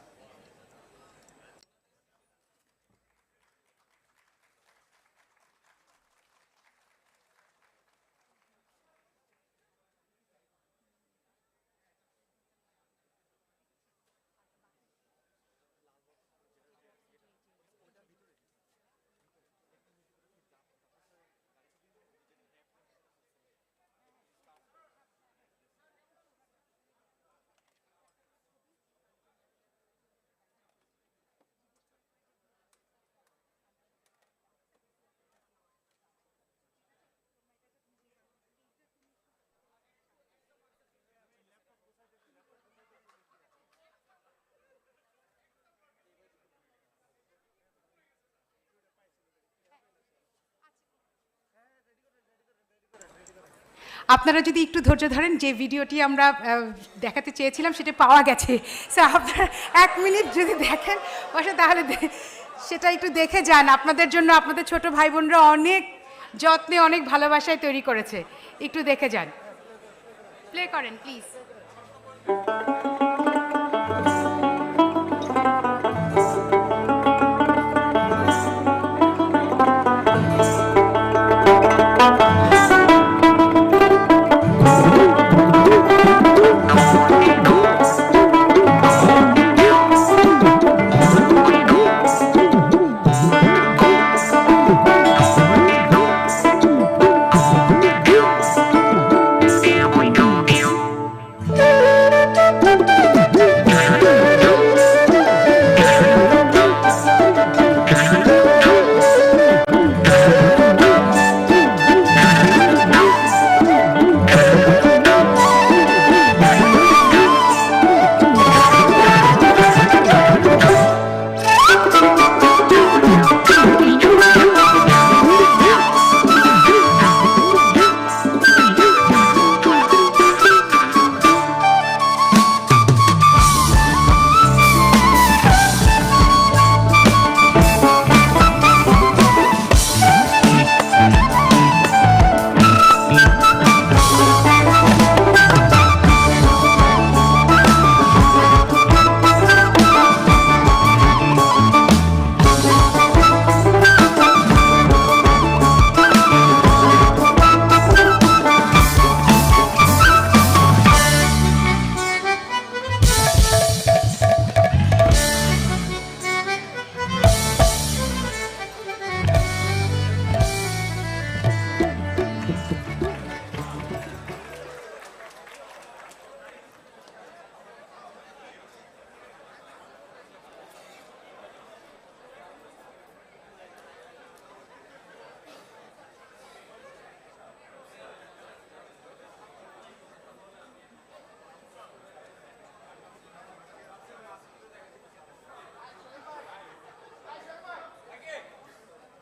আপনারা যদি একটু ধৈর্য ধরেন, যে ভিডিওটি আমরা দেখাতে চেয়েছিলাম সেটা পাওয়া গেছে। সো আপনারা 1 মিনিট যদি দেখেন বসে, তাহলে সেটা একটু দেখে যান। আপনাদের জন্য আপনাদের ছোট ভাই বোনরা অনেক যত্নে, অনেক ভালোবাসায় তৈরি করেছে। একটু দেখে যান। প্লে করেন প্লিজ।